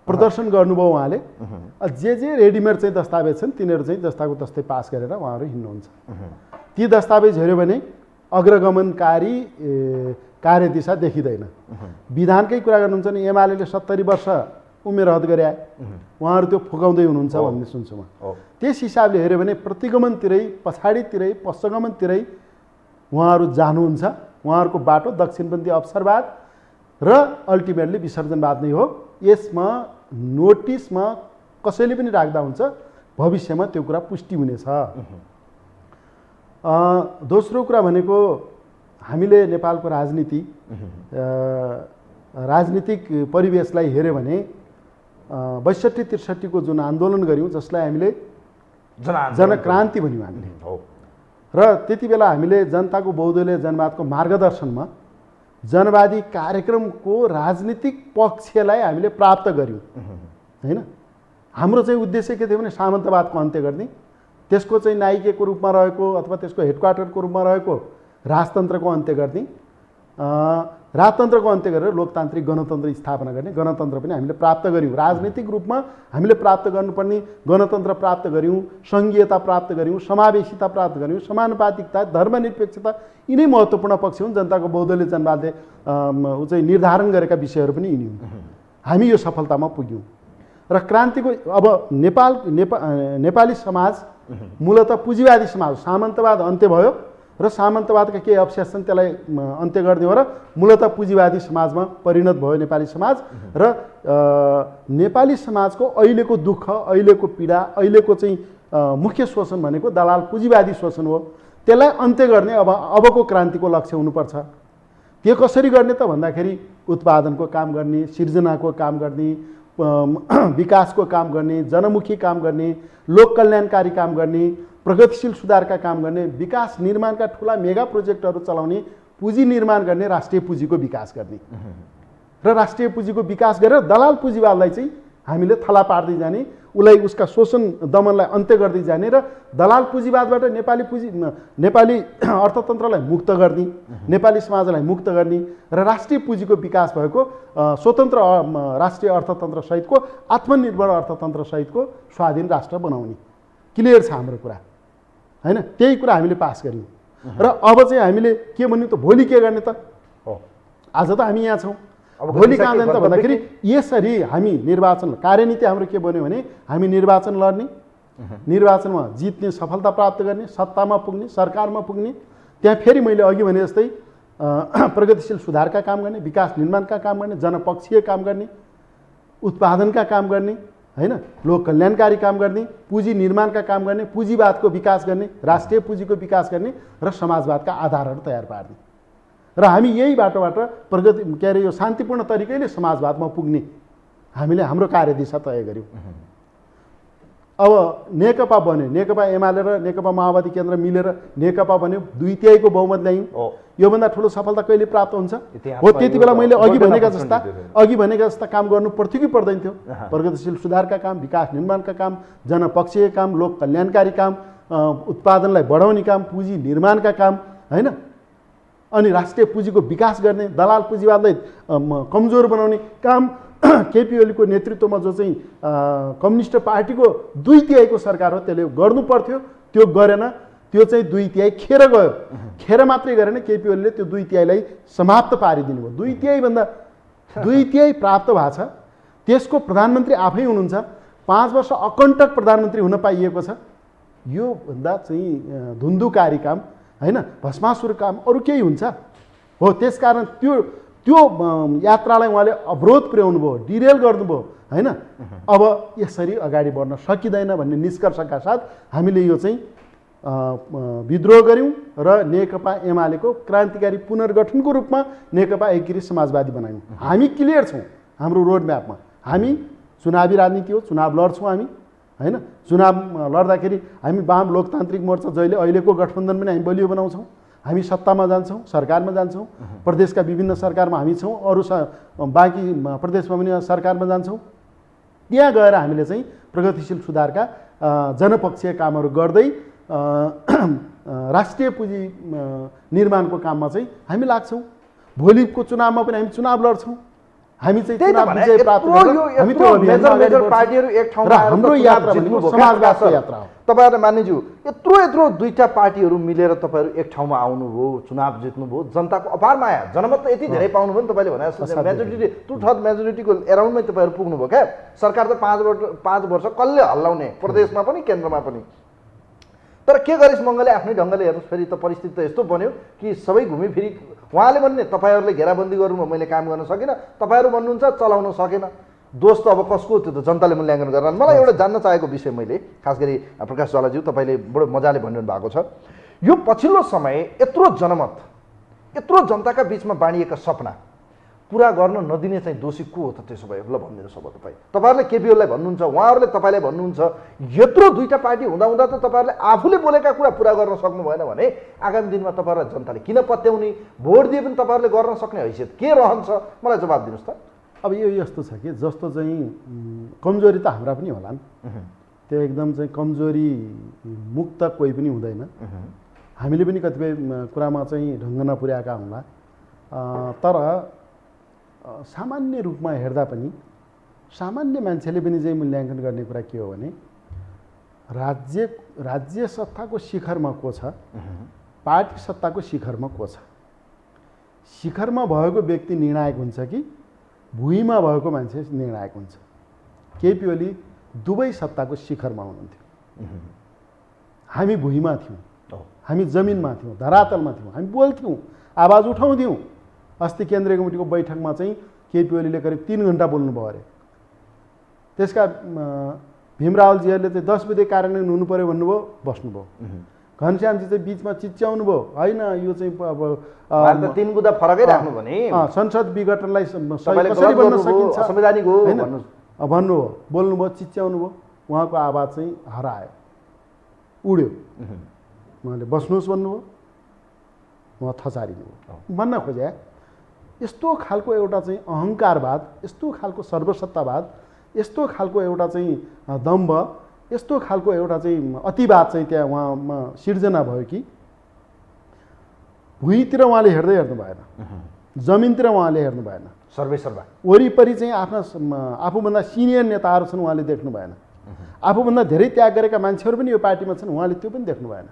प्रदर्शन गर्नुभयो उहाँले। जे रेडिमेड चाहिँ दस्तावेज छन् तिनीहरू चाहिँ जस्ताको तस्तै पास गरेर उहाँहरू हिँड्नुहुन्छ। ती दस्तावेज हेऱ्यो भने अग्रगमनकारी कार्यदिशा देखिँदैन। विधानकै कुरा गर्नुहुन्छ भने एमाले 70 वर्ष उमेर हद गरे, उहाँहरू त्यो फुकाउँदै हुनुहुन्छ भन्ने सुन्छु म। त्यस हिसाबले हेऱ्यो भने प्रतिगमनतिरै, पछाडितिरै, पश्चगमनतिरै उहाँहरू जानुहुन्छ। उहाँहरूको बाटो दक्षिणपन्थी अवसरवाद र अल्टिमेटली विसर्जनवाद नै हो। यसमा नोटिसमा कसैले पनि राख्दा हुन्छ, भविष्यमा त्यो कुरा पुष्टि हुनेछ। दोस्रो कुरा भनेको हामीले नेपालको राजनीतिक परिवेशलाई हेऱ्यो भने 62-63 को जुन आन्दोलन गऱ्यौँ, जसलाई हामीले जनक्रान्ति भन्यौँ हामीले, र त्यति बेला हामीले जनताको बहुदलीय जनवादको मार्गदर्शनमा जनवादी कार्यक्रमको राजनीतिक पक्षलाई हामीले प्राप्त गऱ्यौँ हैन। हाम्रो चाहिँ उद्देश्य के थियो भने सामन्तवादको अन्त्य गर्ने, त्यसको चाहिँ नायिकेको रूपमा रहेको अथवा त्यसको हेडक्वार्टरको रूपमा रहेको राजतन्त्रको अन्त्य गर्ने, राजतन्त्रको अन्त्य गरेर लोकतान्त्रिक गणतन्त्र स्थापना गर्ने। गणतन्त्र पनि हामीले प्राप्त गऱ्यौँ, राजनीतिक रूपमा हामीले प्राप्त गर्नुपर्ने गणतन्त्र प्राप्त गऱ्यौँ, सङ्घीयता प्राप्त गऱ्यौँ, समावेशिता प्राप्त गऱ्यौँ, समानुपातिकता, धर्मनिरपेक्षता, यिनै महत्त्वपूर्ण पक्ष हुन्। जनताको बहुदलीय जनवादले चाहिँ निर्धारण गरेका विषयहरू पनि यिनी हुन्। हामी यो सफलतामा पुग्यौँ र क्रान्तिको अब नेपाली समाज मूलतः पुँजीवादी समाज, सामन्तवाद अन्त्य भयो र सामन्तवादका केही अवशेष छन् त्यसलाई अन्त्य गर्ने हो र मूलतः पुँजीवादी समाजमा परिणत भयो नेपाली समाज। र नेपाली समाजको अहिलेको दुःख, अहिलेको पीडा, अहिलेको चाहिँ मुख्य शोषण भनेको दलाल पुँजीवादी शोषण हो। त्यसलाई अन्त्य गर्ने अबको क्रान्तिको लक्ष्य हुनुपर्छ। त्यो कसरी गर्ने त भन्दाखेरि उत्पादनको काम गर्ने, सिर्जनाको काम गर्ने, विकासको काम गर्ने, जनमुखी काम गर्ने, लोक कल्याणकारी काम गर्ने, प्रगतिशील सुधारका काम गर्ने, विकास निर्माणका ठुला मेगा प्रोजेक्टहरू चलाउने, पुँजी निर्माण गर्ने, राष्ट्रिय पुँजीको विकास गर्ने र राष्ट्रिय पुँजीको विकास गरेर दलाल पुँजीवादलाई चाहिँ हामीले थला पार्दै जाने, उसलाई उसका शोषण दमनलाई अन्त्य गर्दै जाने र दलाल पुँजीवादबाट नेपाली अर्थतन्त्रलाई मुक्त गर्ने, नेपाली समाजलाई मुक्त गर्ने र राष्ट्रिय पुँजीको विकास भएको स्वतन्त्र राष्ट्रिय अर्थतन्त्र सहितको आत्मनिर्भर अर्थतन्त्र सहितको स्वाधीन राष्ट्र बनाउने। क्लियर छ हाम्रो कुरा हैन। त्यही कुरा हामीले पास गऱ्यौँ र अब चाहिँ हामीले के भन्यौँ त भोलि के गर्ने त? आज त हामी यहाँ छौँ, भोलि कहाँ जाने त भन्दाखेरि यसरी हामी निर्वाचन कार्यनीति हाम्रो के बन्यो भने हामी निर्वाचन लड्ने, निर्वाचनमा जित्ने, सफलता प्राप्त गर्ने, सत्तामा पुग्ने, सरकारमा पुग्ने, त्यहाँ फेरि मैले अघि भने जस्तै प्रगतिशील सुधारका काम गर्ने, विकास निर्माणका काम गर्ने, जनपक्षीय काम गर्ने, उत्पादनका काम गर्ने हैन, लोक कल्याणकारी काम गर्ने, पुँजी निर्माणका काम गर्ने, पुँजीवादको विकास गर्ने, राष्ट्रिय पुँजीको विकास गर्ने र समाजवादका आधारहरू तयार पार्ने र हामी यही बाटोबाट प्रगति के अरे यो शान्तिपूर्ण तरिकाले समाजवादमा पुग्ने हामीले हाम्रो कार्यदिशा तय गऱ्यौँ। अब नेकपा बन्यो, नेकपा एमाले र नेकपा माओवादी केन्द्र मिलेर नेकपा बन्यो, 2/3 बहुमत ल्यायौँ। योभन्दा ठुलो सफलता कहिले प्राप्त हुन्छ? हो, त्यति बेला मैले अघि भनेका जस्ता काम गर्नु पर्थ्यो कि पर्दैन थियो? प्रगतिशील सुधारका काम, विकास निर्माणका काम, जनपक्षीय काम, लोक कल्याणकारी काम, उत्पादनलाई बढाउने काम, पुँजी निर्माणका काम हैन, अनि राष्ट्रिय पुँजीको विकास गर्ने, दलाल पुँजीवादलाई कमजोर बनाउने काम केपी ओलीको नेतृत्वमा जो चाहिँ कम्युनिस्ट पार्टीको 2/3 सरकार हो त्यसले गर्नु पर्थ्यो, त्यो गरेन। त्यो चाहिँ 2/3 खेर गयो। खेर मात्रै गरेन, केपी ओलीले त्यो 2/3लाई समाप्त पारिदिनु भयो। 2/3 प्राप्त भएको छ। त्यसको प्रधानमन्त्री आफै हुनुहुन्छ, 5 वर्ष अकण्टक प्रधानमन्त्री हुन पाइएको छ। यो भन्दा चाहिँ धुन्धुकारी काम हैन, भस्मासुर काम अरू केही हुन्छ? हो, त्यसकारण त्यो यात्रालाई उहाँले अवरोध पुर्याउनु भयो, डिरेल गर्नुभयो हैन। अब यसरी अगाडि बढ्न सकिँदैन भन्ने निष्कर्षका साथ हामीले यो चाहिँ विद्रोह गऱ्यौँ र नेकपा एमालेको क्रान्तिकारी पुनर्गठनको रूपमा नेकपा एकीकृत समाजवादी बनायौँ। हामी क्लियर छौँ हाम्रो रोड म्यापमा। हामी चुनावी राजनीति हो, चुनाव लड्छौँ हामी हैन। चुनाव लड्दाखेरि हामी वाम लोकतान्त्रिक मोर्चा जहिले अहिलेको गठबन्धन पनि हामी बलियो बनाउँछौँ। हामी सत्तामा जान्छौँ, सरकारमा जान्छौँ, प्रदेशका विभिन्न सरकारमा हामी छौँ, अरू बाँकी प्रदेशमा पनि सरकारमा जान्छौँ। त्यहाँ गएर हामीले चाहिँ प्रगतिशील सुधारका जनपक्षीय कामहरू गर्दै राष्ट्रिय पुँजी निर्माणको काममा चाहिँ हामी लाग्छौँ। भोलिको चुनावमा पनि हामी चुनाव लड्छौँ। हामी चाहिँ चुनाव विजय प्राप्त गरेर हामी त्यो मेजर पार्टीहरू एक ठाउँमा आएर हाम्रो यात्रा भनेको समाजवादको यात्रा हो। तपाईहरु मानिज्यू यत्रो दुईटा पार्टीहरू मिलेर तपाईहरु एक ठाउँमा आउनुभयो, चुनाव जित्नुभयो, जनताको अपार माया, जनमत त यति धेरै पाउनुभयो नि तपाईले भने जस्तो मेजोरिटी 2/3 मेजोरिटीको एराउन्डमै तपाईहरु पुग्नुभयो क्या। सरकार त 5 वर्ष कसले हल्लाउने, प्रदेशमा पनि केन्द्रमा पनि। तर के गरिस् मङ्गलले आफ्नै ढङ्गले हेर्नुहोस्, फेरि त परिस्थिति त यस्तो बन्यो कि सबै घुमिफिरी उहाँले भन्ने तपाईहरुले घेराबन्दी गर्नुभयो, मैले काम गर्न सकिनँ, तपाईहरु भन्नुहुन्छ चलाउन सकेन। दोष त अब कसको, त्यो त जनताले मूल्याङ्कन गरेर। मलाई एउटा जान्न चाहेको विषय मैले खास गरी प्रकाश ज्वालाज्यू तपाईले बडो मजाले भनिरहनु भएको छ, यो पछिल्लो समय यत्रो जनमत, यत्रो जनताका बीचमा बाँडिएका सपना पुरा गर्न नदिने चाहिँ दोषी को हो त त्यसो भए ल भनिदिनुहोस् अब तपाईँहरूले केपी ओलीलाई भन्नुहुन्छ, उहाँहरूले तपाईँलाई भन्नुहुन्छ। यत्रो दुईटा पार्टी हुँदा त तपाईँहरूले आफूले बोलेका कुरा पुरा गर्न सक्नु भएन भने आगामी दिनमा तपाईँहरूलाई जनताले किन पत्याउने, भोट दिए पनि तपाईँहरूले गर्न सक्ने हैसियत के रहन्छ? मलाई जवाब दिनुहोस् त। अब यो यस्तो छ कि जस्तो चाहिँ कमजोरी त हाम्रा पनि होलान्, त्यो एकदम चाहिँ कमजोरी मुक्त कोही पनि हुँदैन। हामीले पनि कतिपय कुरामा चाहिँ ढङ्ग नपुर्याएका हुँला, तर सामान्य रूपमा हेर्दा पनि सामान्य मान्छेले पनि चाहिँ मूल्याङ्कन गर्ने कुरा के हो भने राज्य सत्ताको शिखरमा को छ, पार्टी सत्ताको शिखरमा को छ। शिखरमा भएको व्यक्ति निर्णायक हुन्छ कि भुइँमा भएको मान्छे निर्णायक हुन्छ। केपी ओली दुवै सत्ताको शिखरमा हुनुहुन्थ्यो। हामी भुइँमा थियौँ, हामी जमिनमा थियौँ, धरातलमा थियौँ, हामी बोल्थ्यौँ, आवाज उठाउँथ्यौँ। अस्ति केन्द्रीय कमिटीको बैठकमा चाहिँ केपी ओलीले करिब 3 घन्टा बोल्नुभयो अरे। त्यसका भीमरावलजीहरूले चाहिँ 10 बजे कार्यान्वयन हुनु पऱ्यो भन्नुभयो, बस्नुभयो। घनश्यामजी चाहिँ बिचमा चिच्याउनु भयो, होइन यो चाहिँ अब 3 बुँदा फरकै राख्नु भने संसद विघटनलाई कसरी बन्न सकिन्छ संवैधानिक हो भन्नुभयो, बोल्नुभयो, चिच्याउनु भयो। उहाँको आवाज चाहिँ हरायो, उड्यो। उहाँले बस्नुहोस् भन्नुभयो, उहाँ थचारिनु भयो। भन्न खोजे यस्तो खालको एउटा चाहिँ अहङ्कारवाद, यस्तो खालको सर्वसत्तावाद, यस्तो खालको एउटा चाहिँ दम्भ, यस्तो खालको एउटा चाहिँ अतिवाद चाहिँ त्यहाँ उहाँमा सिर्जना भयो कि भुइँतिर उहाँले हेर्नु भएन, जमिनतिर उहाँले हेर्नु भएन, सर्वेसर्वा वरिपरि चाहिँ आफूभन्दा सिनियर नेताहरू छन् उहाँले देख्नु भएन, आफूभन्दा धेरै त्याग गरेका मान्छेहरू पनि यो पार्टीमा छन् उहाँले त्यो पनि देख्नु भएन।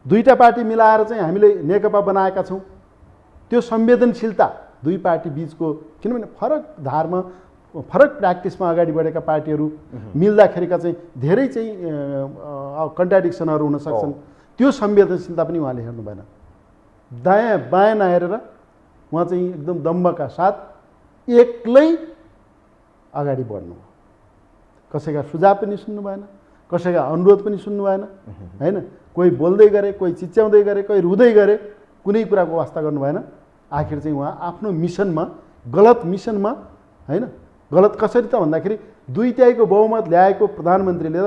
दुईटा पार्टी मिलाएर चाहिँ हामीले नेकपा बनाएका छौँ, त्यो संवेदनशीलता दुई पार्टी बिचको, किनभने फरक धारमा फरक प्र्याक्टिसमा अगाडि बढेका पार्टीहरू मिल्दाखेरिका चाहिँ धेरै चाहिँ कन्ट्राडिक्सनहरू हुन सक्छन्, त्यो संवेदनशीलता पनि उहाँले हेर्नु भएन। दायाँ बायाँ नहेरेर उहाँ चाहिँ एकदम दम्बका साथ एक्लै अगाडि बढ्नु, कसैका सुझाव पनि सुन्नु भएन, कसैका अनुरोध पनि सुन्नु भएन, होइन। कोही बोल्दै गरे, कोही चिच्याउँदै गरे, कोही रुँदै गरे, कुनै कुराको वास्ता गर्नु भएन। आखिर चाहिँ उहाँ आफ्नो मिसनमा, गलत मिसनमा, होइन। गलत कसरी त भन्दाखेरि 2/3 बहुमत ल्याएको प्रधानमन्त्रीले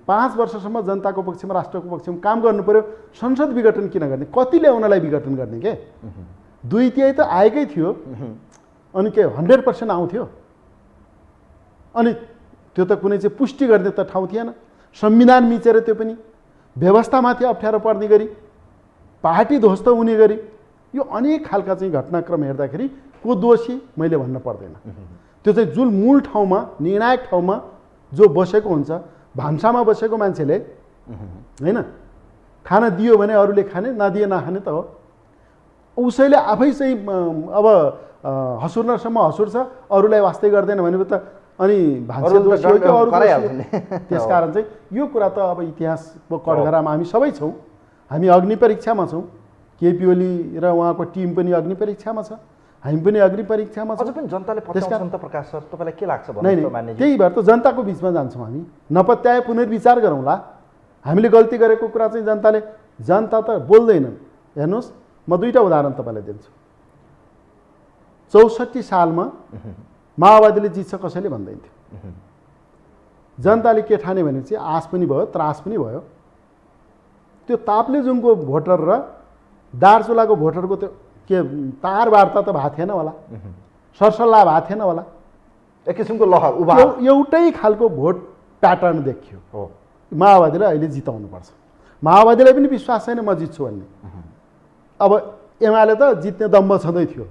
5 वर्षसम्म जनताको पक्षमा, राष्ट्रको पक्षमा काम गर्नु पर्यो, संसद विघटन किन गर्ने? कति ल्याउनलाई विघटन गर्ने के? 2/3 त आएकै थियो, अनि के 100% आउँथ्यो? अनि त्यो त कुनै चाहिँ पुष्टि गर्ने त ठाउँ थिएन। संविधान मिचेर त्यो पनि व्यवस्थामाथि अप्ठ्यारो पर्ने गरी, पार्टी ध्वस्त हुने गरी, यो अनेक खालका चाहिँ घटनाक्रम हेर्दाखेरि को दोषी मैले भन्न पर्दैन। त्यो चाहिँ जुन मूल ठाउँमा, निर्णायक ठाउँमा जो बसेको हुन्छ, भान्सामा बसेको मान्छेले, होइन, खाना दियो भने अरूले खाने, नदिए नखाने त हो। उसैले आफै चाहिँ अब हसुर्नसम्म हसुर्छ, अरूलाई वास्तै गर्दैन भने त अनि भान्से दोषी हो कि अरू दोषी हो? त्यसकारण चाहिँ यो कुरा त अब इतिहासको कठघरामा हामी सबै छौँ। हामी अग्नि परीक्षामा छौँ, केपी ओली र उहाँको टिम पनि अग्नि परीक्षामा छ, हामी पनि अग्नि परीक्षामा छौँ। अझ पनि जनताले पत्याउँछन् त प्रकाश सर, तपाईँलाई के लाग्छ? नहीं, त्यही भएर त जनताको बिचमा जान्छौँ हामी। नपत्याए पुनर्विचार गरौँला। हामीले गल्ती गरेको कुरा चाहिँ जनता त बोल्दैनन्। हेर्नुहोस्, म 2टा उदाहरण तपाईँलाई दिन्छु। 64 सालमा माओवादीले जित्छ कसैले भन्दैन थियो। जनताले के ठाने भने चाहिँ आश पनि भयो, त्रास पनि भयो। त्यो ताप्लेजुङको भोटर र दार्चुलाको भोटरको त्यो के तार वार्ता त भएको थिएन होला, सरसल्लाह भएको थिएन होला, एक किसिमको लहर उभा, एउटै खालको भोट प्याटर्न देखियो। माओवादीलाई अहिले जिताउनुपर्छ, माओवादीलाई पनि विश्वास छैन म जित्छु भन्ने। अब एमाले त जित्ने दम्ब छँदै थियो,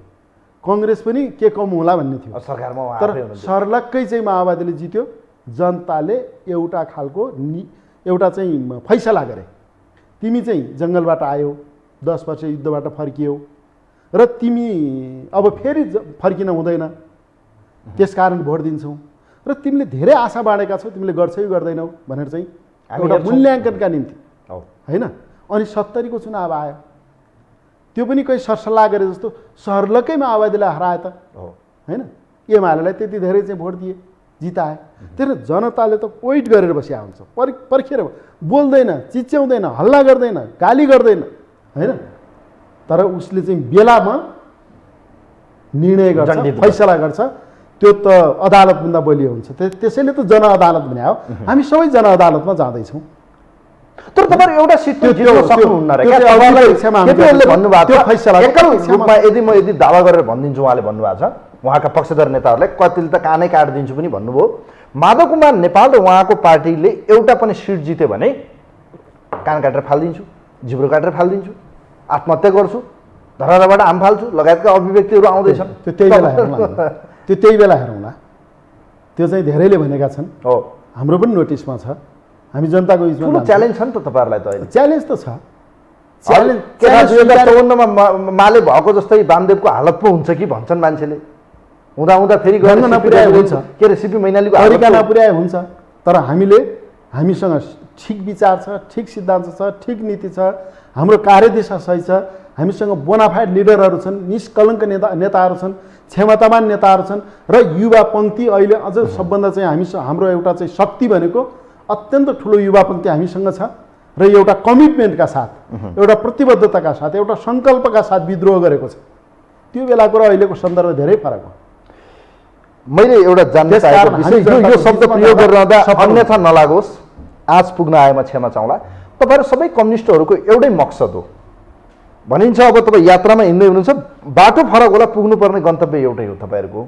कांग्रेस पनि के कम होला भन्ने थियो सरकारमा, तर सर्लक्कै चाहिँ माओवादीले जित्यो। जनताले एउटा खालको एउटा चाहिँ फैसला गरे, तिमी चाहिँ जङ्गलबाट आयौ, 10 वर्ष युद्धबाट फर्कियौ र तिमी अब फेरि फर्किन हुँदैन, त्यसकारण भोट दिन्छौ र तिमीले धेरै आशा बाँडेका छौ, तिमीले गर्छौ कि गर्दैनौ भनेर चाहिँ एउटा मूल्याङ्कनका निम्ति, होइन। अनि 70 को चुनाव आयो, त्यो पनि कोही सरसल्लाह गरे जस्तो सर्लकै माओवादीलाई हराए त, होइन। एमालेलाई त्यति धेरै चाहिँ भोट दिए, जिताए। त्यसले जनताले त वेट गरेर बसिया हुन्छ, पर्खेर बोल्दैन, चिच्याउँदैन, हल्ला गर्दैन, गाली गर्दैन, होइन। तर उसले चाहिँ बेलामा निर्णय गर्छ, दण्डित फैसला गर्छ, त्यो त अदालतभन्दा बलियो हुन्छ। त्यसैले त जनअदालत भने हो। हामी सबै जनअदालतमा जाँदैछौँ। तर तपाईँहरू एउटा सिट जित्न सक्नुहुन्न रे क्या? केपीओलले भन्नुभएको त्यो फैसला एकल रूपमा यदि दावा गरेर भनिदिन्छु, उहाँले भन्नुभएको छ, उहाँका पक्षधर नेताहरूलाई कतिले त कानै काटिदिन्छु पनि भन्नुभयो। माधव कुमार नेपाल र उहाँको पार्टीले एउटा पनि सिट जित्यो भने कान काटेर फालिदिन्छु, जिब्रो काटेर फालिदिन्छु, आत्महत्या गर्छु, धराराबाट आम फाल्छु लगायतका अभिव्यक्तिहरू आउँदैछन्। त्यो त्यही बेला हेरौँला। त्यो चाहिँ धेरैले भनेका छन्। हो, हाम्रो पनि नोटिसमा छ। हामी जनताको बिचमा ठुलो च्यालेन्ज छ नि त तपाईँहरूलाई त अहिले। च्यालेन्ज त छ। 2054 मा माले भएको जस्तै वामदेवको हालत पो हुन्छ कि भन्छन् मान्छेले। हुँदा फेरि हुन्छ के अरे सिपी मैनालीको तरिका नपुर्याए हुन्छ। तर हामीसँग ठिक विचार छ, ठिक सिद्धान्त छ, ठिक नीति छ, हाम्रो कार्यदिशा सही छ, हामीसँग बोनाफाइड लिडरहरू छन्, निष्कलङ्क नेताहरू छन्, क्षमतावान नेताहरू छन् र युवा पङ्क्ति अहिले अझ सबभन्दा चाहिँ हाम्रो एउटा चाहिँ शक्ति भनेको अत्यन्त ठुलो युवा पङ्क्ति हामीसँग छ र एउटा कमिटमेन्टका साथ, एउटा प्रतिबद्धताका साथ, एउटा सङ्कल्पका साथ विद्रोह गरेको छ। त्यो बेलाको र अहिलेको सन्दर्भ धेरै फरक हो। मैले एउटा जान्न चाहेको विषय यो शब्द प्रयोग गर्दा अन्यथा नलागोस्, आज पुग्न आएमा क्षमा चाहला। तपाईँहरू सबै कम्युनिस्टहरूको एउटै मकसद हो भनिन्छ। अब तपाईँ यात्रामा हिँड्दै हुनुहुन्छ, बाटो फरक होला, पुग्नुपर्ने गन्तव्य एउटै हो तपाईँहरूको।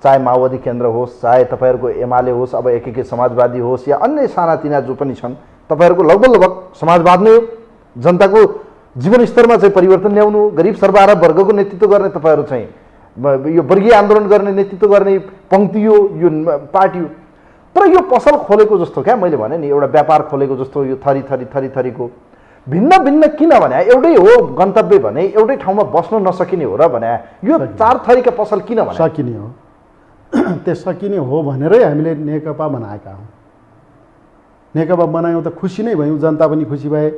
चाहे माओवादी केन्द्र होस्, चाहे तपाईँहरूको एमाले होस्, अब एकीकृत समाजवादी होस् या अन्य सानातिना जो पनि छन्, तपाईँहरूको लगभग समाजवाद नै हो। जनताको जीवनस्तरमा चाहिँ परिवर्तन ल्याउनु, गरिब सर्वहारा वर्गको नेतृत्व गर्ने तपाईँहरू चाहिँ यो वर्गीय आन्दोलन गर्ने नेतृत्व गर्ने पङ्क्ति हो, यो पार्टी हो। तर यो पसल खोलेको जस्तो क्या मैले भने नि, एउटा व्यापार खोलेको जस्तो यो थरीको भिन्न भिन्न किन भने एउटै हो गन्तव्य भने एउटै ठाउँमा बस्न नसकिने हो र भने यो चार थरीका पसल किन भने सकिने हो। त्यो सकिने हो भनेरै हामीले नेकपा बनाएका हौँ। नेकपा बनायौँ त खुसी नै भयौँ, जनता पनि खुसी भए।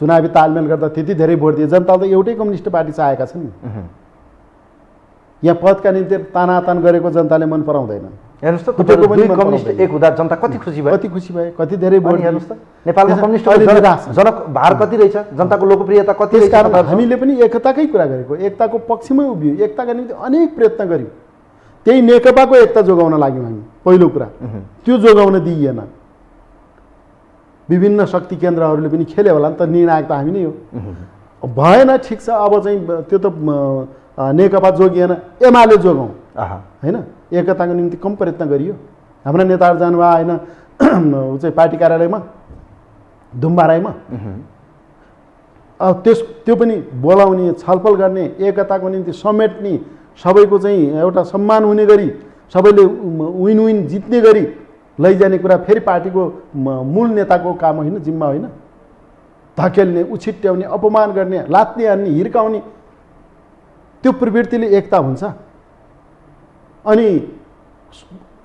चुनावी तालमेल गर्दा त्यति धेरै भोट दिए, जनताले त एउटै कम्युनिस्ट पार्टी चाहेका छन् नि। यहाँ पदका निम्ति तानातान गरेको जनताले मन पराउँदैन। हेर्नुहोस् त, दुई कम्युनिस्ट एक हुँदा जनता कति खुसी भयो, कति धेरै भोट। हेर्नुहोस् त, नेपालमा कम्युनिस्ट जनक भार कति रहेछ, जनताको लोकप्रियता कति रहेछ। कारण हामीले पनि एकताकै कुरा गरेको, एकताको पक्षमै उभियो, एकताका निम्ति अनेक प्रयत्न गर्यौँ। त्यही नेकपाको एकता जोगाउन लाग्यौँ हामी। पहिलो कुरा त्यो जोगाउन दिइएन। विभिन्न शक्ति केन्द्रहरूले पनि खेल्यो होला नि त, निर्णायक त हामी नै हो। भएन, ठिक छ, अब चाहिँ त्यो त नेकपा जोगिएन, एमाले जोगाउँ होइन। एकताको निम्ति कम प्रयत्न गरियो। हाम्रा नेताहरू जानुभयो होइन ऊ चाहिँ पार्टी कार्यालयमा धुम्बाराईमा। त्यो पनि बोलाउने, छलफल गर्ने, एकताको निम्ति समेट्ने, सबैको चाहिँ एउटा सम्मान हुने गरी, सबैले विन विन जित्ने गरी लैजाने कुरा फेरि पार्टीको मूल नेताको काम होइन, जिम्मा होइन। धकेल्ने, उछिट्याउने, अपमान गर्ने, लात्ने हान्ने, हिर्काउने, त्यो प्रवृत्तिले एकता हुन्छ। अनि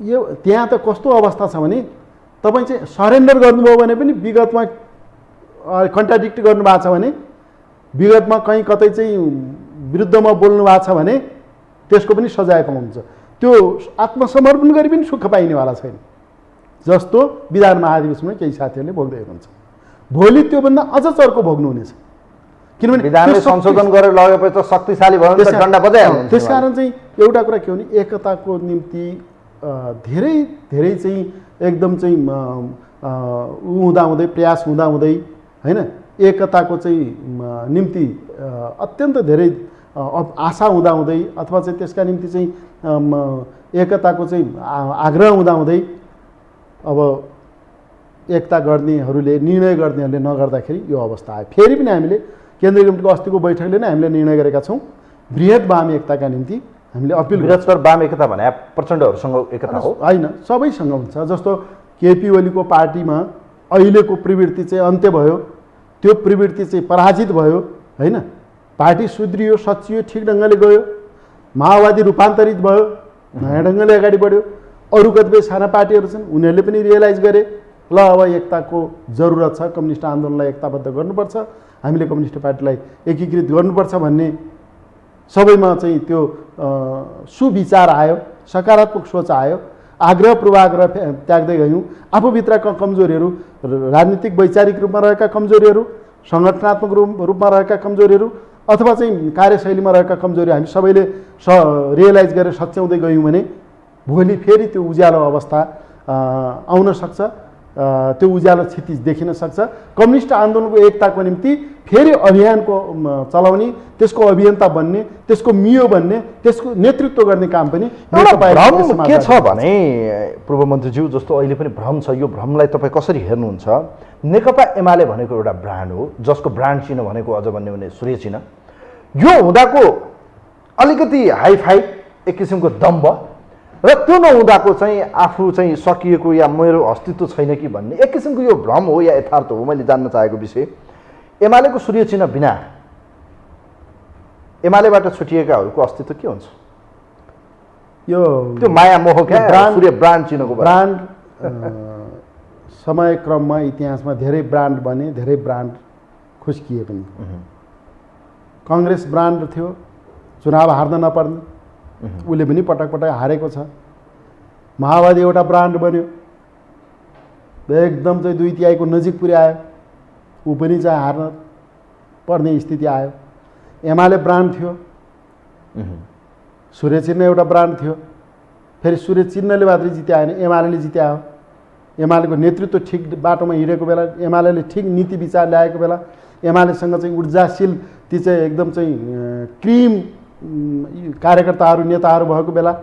यो त्यहाँ त कस्तो अवस्था छ भने तपाईँ चाहिँ सरेन्डर गर्नुभयो भने पनि विगतमा कन्ट्राडिक्ट गर्नुभएको छ भने, विगतमा कहीँ कतै चाहिँ विरुद्धमा बोल्नु भएको छ भने त्यसको पनि सजाय पाउनुहुन्छ। त्यो आत्मसमर्पण गरी पनि सुख पाइनेवाला छैन, जस्तो विधान महाधिवेशनमा केही साथीहरूले बोल्दै हुनुहुन्छ। भोलि त्योभन्दा अझ चर्को भोग्नुहुनेछ। किनभने विधानले संशोधन गरेर लगेपछि त शक्तिशाली भयो नि त, डन्डा बजाइहाल्नु। त्यसकारण चाहिँ एउटा कुरा के हो भने एकताको निम्ति धेरै धेरै चाहिँ एकदम चाहिँ हुँदाहुँदै, प्रयास हुँदाहुँदै होइन, एकताको चाहिँ निम्ति अत्यन्त धेरै आशा हुँदाहुँदै अथवा चाहिँ त्यसका निम्ति चाहिँ एकताको चाहिँ आग्रह हुँदाहुँदै अब एकता गर्नेहरूले, निर्णय गर्नेहरूले नगर्दाखेरि यो अवस्था आयो। फेरि पनि हामीले केन्द्रीय कमिटीको अस्तिको बैठकले नै हामीले निर्णय गरेका छौँ, बृहत वाम एकताका निम्ति हामीले अपिल। बृहत्तर वाम एकता भने प्रचण्डहरूसँग एकता हो होइन, सबैसँग हुन्छ। जस्तो केपी ओलीको पार्टीमा अहिलेको प्रवृत्ति चाहिँ अन्त्य भयो, त्यो प्रवृत्ति चाहिँ पराजित भयो होइन। पार्टी सुध्रियो, सचियो, ठिक ढङ्गले गयो, माओवादी रूपान्तरित भयो, नयाँ ढङ्गले अगाडि बढ्यो। अरू कतिपय साना पार्टीहरू छन्, उनीहरूले पनि रियलाइज गरे ल अब एकताको जरुरत छ, कम्युनिस्ट आन्दोलनलाई एकताबद्ध गर्नुपर्छ, हामीले कम्युनिस्ट पार्टीलाई एकीकृत गर्नुपर्छ भन्ने सबैमा चाहिँ त्यो सुविचार आयो, सकारात्मक सोच आयो। आग्रह पूर्वाग्रह त्याग्दै गयौँ। आफूभित्रका कमजोरीहरू, राजनीतिक वैचारिक रूपमा रहेका कमजोरीहरू, सङ्गठनात्मक रूपमा रहेका कमजोरीहरू अथवा चाहिँ कार्यशैलीमा रहेका कमजोरी हामी सबैले रियलाइज गरेर सच्याउँदै गयौँ भने भोलि फेरि त्यो उज्यालो अवस्था आउन सक्छ, त्यो उज्यालो क्षितिज देखिन सक्छ। कम्युनिस्ट आन्दोलनको एकताको निम्ति फेरि अभियानको चलाउने, त्यसको अभियन्ता बन्ने, त्यसको मियो बन्ने, त्यसको नेतृत्व गर्ने काम पनि भ्रम के छ भने पूर्व मन्त्रीज्यू, जस्तो अहिले पनि भ्रम छ, यो भ्रमलाई तपाईँ कसरी हेर्नुहुन्छ? नेकपा एमाले भनेको एउटा ब्रान्ड हो, जसको ब्रान्ड चिन्ह भनेको अझ भन्ने भने सूर्य चिन्ह। यो हुँदाको अलिकति हाइफाई एक किसिमको दम्ब र त्यो नहुँदाको चाहिँ आफू चाहिँ सकिएको या मेरो अस्तित्व छैन कि भन्ने एक किसिमको यो भ्रम हो या यथार्थ हो? मैले जान्न चाहेको विषय एमालेको सूर्य चिन्ह बिना एमालेबाट छुटिएकाहरूको अस्तित्व के हुन्छ? यो त्यो माया मोह क्या सूर्य ब्रान्ड चिन्हको ब्रान्ड समयक्रममा इतिहासमा धेरै ब्रान्ड बने, धेरै ब्रान्ड खुस्किए पनि। काङ्ग्रेस ब्रान्ड थियो, चुनाव हार्न नपर्ने, उसले पनि पटक पटक हारेको छ। माओवादी एउटा ब्रान्ड बन्यो, एकदम चाहिँ 2/3 नजिक पुर्यायो, ऊ पनि चाहिँ हार्न पर्ने स्थिति आयो। एमाले ब्रान्ड थियो, सूर्य चिन्ह एउटा ब्रान्ड थियो, फेरि सूर्य चिन्हले मात्रै जित्या होइन, एमाले जित्या हो। एमालेको नेतृत्व ठिक बाटोमा हिँडेको बेला, एमाले ठिक नीति विचार ल्याएको बेला, एमालेसँग चाहिँ ऊर्जाशील ती चाहिँ एकदम चाहिँ क्रिम कार्यकर्ताहरू नेताहरू भएको बेला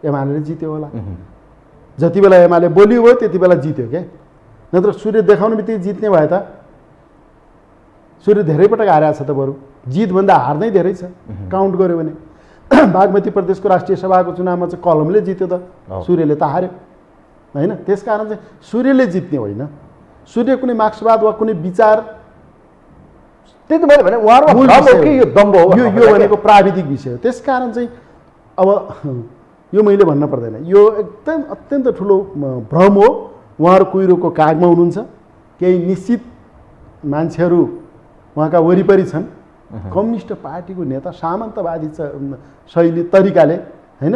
एमाले जित्यो होला। जति बेला एमाले बोलियो भयो त्यति बेला जित्यो क्या, नत्र सूर्य देखाउने बित्तिकै जित्ने भए त सूर्य धेरै पटक हारेको छ त, बरु जितभन्दा हार नै धेरै छ काउन्ट गर्यो भने। बागमती प्रदेशको राष्ट्रिय सभाको चुनावमा चाहिँ कलमले जित्यो त, सूर्यले त हार्यो होइन। त्यसकारण चाहिँ सूर्यले जित्ने होइन, सूर्य कुनै मार्क्सवाद वा कुनै विचार, त्यही त मैले भने यो दम्ब हो, यो भनेको प्राविधिक विषय हो। त्यसकारण चाहिँ अब यो मैले भन्न पर्दैन, यो एकदम अत्यन्त ठुलो भ्रम हो। उहाँहरू कुहिरोको कागमा हुनुहुन्छ, केही निश्चित मान्छेहरू उहाँका वरिपरि छन्। कम्युनिस्ट पार्टीको नेता सामन्तवादी शैली तरिकाले होइन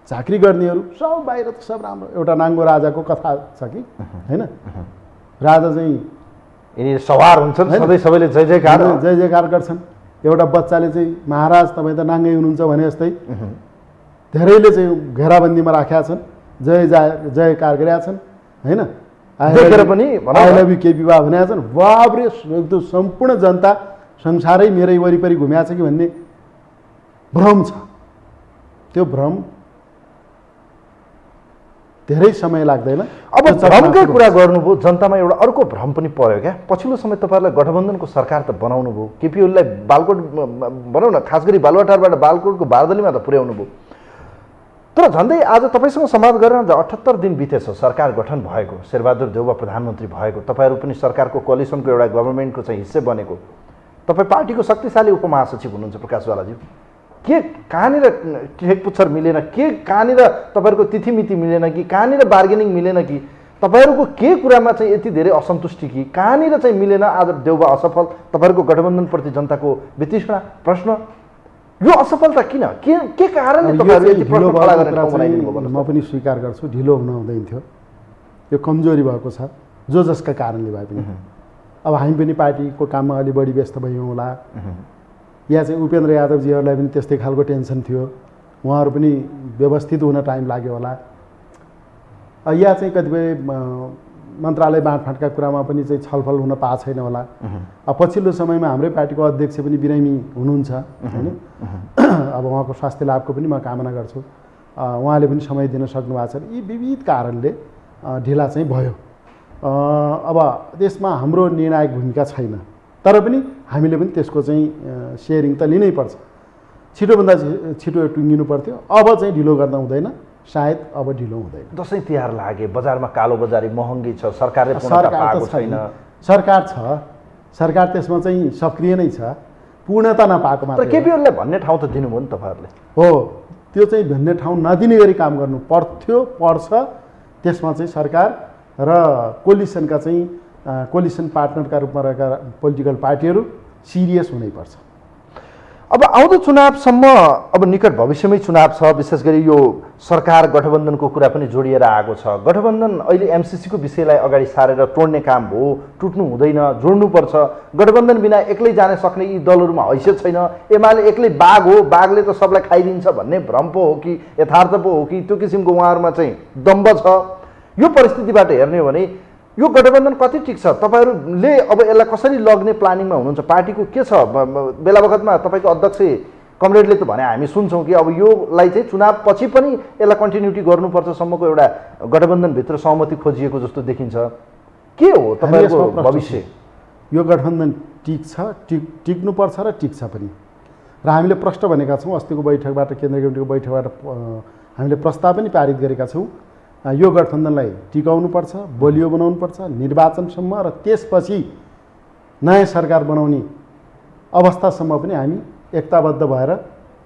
झाँक्री गर्नेहरू सब बाहिर त सब राम्रो। एउटा नाङ्गो राजाको कथा छ कि होइन, राजा चाहिँ यिनी सवार हुन्छन्, सधैँ सबैले जय जयकार गर्छन्। एउटा बच्चाले चाहिँ महाराज तपाईँ त नाङ्गै हुनुहुन्छ भने जस्तै धेरैले चाहिँ घेराबन्दीमा राखेका छन्, जयकार गरेका छन् होइन। पनि आई लभ यु केपी बा भनेका छन्। बाबरे त्यो सम्पूर्ण जनता संसारै मेरै वरिपरि घुमेको छ कि भन्ने भ्रम छ। त्यो भ्रम धेरै समय लाग्दैन। अब भ्रमकै कुरा गर्नुभयो, जनतामा एउटा अर्को भ्रम पनि पर्यो क्या। पछिल्लो समय तपाईँहरूलाई गठबन्धनको सरकार त बनाउनु भयो, केपी ओलीलाई बालकोट भनौँ न, खास गरी बालुवाटारबाट बालकोटको बारदलीमा त पुर्याउनु भयो। तर झन्डै आज तपाईँसँग संवाद गरेर 78 दिन बितेछ सरकार गठन भएको, शेरबहादुर देउवा प्रधानमन्त्री भएको, तपाईँहरू पनि सरकारको कोअलिसनको एउटा गभर्मेन्टको चाहिँ हिस्से बनेको, तपाईँ पार्टीको शक्तिशाली उपमहासचिव हुनुहुन्छ प्रकाशवालाजी। के कहाँनिर ठेकपुच्छर मिलेन, के कहाँनिर तपाईँहरूको तिथिमिति मिलेन कि, कहाँनिर बार्गेनिङ मिलेन कि, तपाईँहरूको के कुरामा चाहिँ यति धेरै असन्तुष्टि कि, कहाँनिर चाहिँ मिलेन? आज देउवा असफल, तपाईँहरूको गठबन्धनप्रति जनताको वितृष्णा, प्रश्न, यो असफलता किन, के कारणले तपाईँहरू यति प्रश्न खडा गर्ने ठाउँ बनाइदिनु भयो? म पनि स्वीकार गर्छु, ढिलो हुन हुँदैन थियो, यो कमजोरी भएको छ जो जसका कारणले भए पनि। अब हामी पनि पार्टीको काममा अलि बढी व्यस्त भयौँ होला, या चाहिँ उपेन्द्र यादवजीहरूलाई पनि त्यस्तै खालको टेन्सन थियो, उहाँहरू पनि व्यवस्थित हुन टाइम लाग्यो होला, या चाहिँ कतिपय मन्त्रालय बाँडफाँडका कुरामा पनि चाहिँ छलफल हुन पाएको छैन होला। अब पछिल्लो समयमा हाम्रै पार्टीको अध्यक्ष पनि बिरामी हुनुहुन्छ होइन, अब उहाँको स्वास्थ्य लाभको पनि म कामना गर्छु, उहाँले पनि समय दिन सक्नु भएको छ। यी विविध कारणले ढिला चाहिँ भयो। अब त्यसमा हाम्रो निर्णायक भूमिका छैन, तर पनि हामीले पनि त्यसको चाहिँ सेयरिङ त लिनै पर्छ। छिटोभन्दा छिटो टुङ्गिनु पर्थ्यो, अब चाहिँ ढिलो गर्दा हुँदैन, सायद अब ढिलो हुँदैन। दसैँ तिहार लागे, बजारमा कालोबजारी महँगी छ, सरकारले पाएको छैन। सरकार छ, सरकार त्यसमा चाहिँ सक्रिय नै छ, पूर्णता नपाएको मात्र। तर केपी ओलीलाई भन्ने ठाउँ त दिनुभयो नि तपाईँहरूले। हो, त्यो चाहिँ भन्ने ठाउँ नदिने गरी काम गर्नु पर्छ। त्यसमा चाहिँ सरकार र कोलिसनका चाहिँ कोलिसन पार्टनरका रूपमा रहेका पोलिटिकल पार्टीहरू सिरियस हुनैपर्छ। अब आउँदो चुनावसम्म अब निकट भविष्यमै चुनाव छ, विशेष गरी यो सरकार गठबन्धनको कुरा पनि जोडिएर आएको छ। गठबन्धन अहिले एमसिसीको विषयलाई अगाडि सारेर तोड्ने काम हो, टुट्नु हुँदैन, जोड्नुपर्छ। गठबन्धन बिना एक्लै जान सक्ने यी दलहरूमा हैसियत छैन। एमाले एक्लै बाघ हो, बाघले त सबलाई खाइदिन्छ भन्ने भ्रम पो हो कि यथार्थ पो हो कि त्यो किसिमको उहाँहरूमा चाहिँ दम्ब छ। यो परिस्थितिबाट हेर्ने हो भने यो गठबन्धन कति टिक्छ? तपाईँहरूले अब यसलाई कसरी लग्ने प्लानिङमा हुनुहुन्छ? पार्टीको के छ? बेला बखतमा तपाईँको अध्यक्ष कमरेडले त भने हामी सुन्छौँ कि अब योलाई चाहिँ चुनाव पछि पनि यसलाई कन्टिन्युटी गर्नुपर्छसम्मको एउटा गठबन्धनभित्र सहमति खोजिएको जस्तो देखिन्छ। के हो तपाईँहरूको भविष्य? यो गठबन्धन टिक्छ, टिक्नुपर्छ र टिक्छ पनि। र हामीले प्रश्न भनेका छौँ, अस्तिको बैठकबाट, केन्द्रीय कमिटीको बैठकबाट हामीले प्रस्ताव पनि पारित गरेका छौँ। यो गठबन्धनलाई टिकाउनुपर्छ, बलियो बनाउनुपर्छ निर्वाचनसम्म, र त्यसपछि नयाँ सरकार बनाउने अवस्थासम्म पनि हामी एकताबद्ध भएर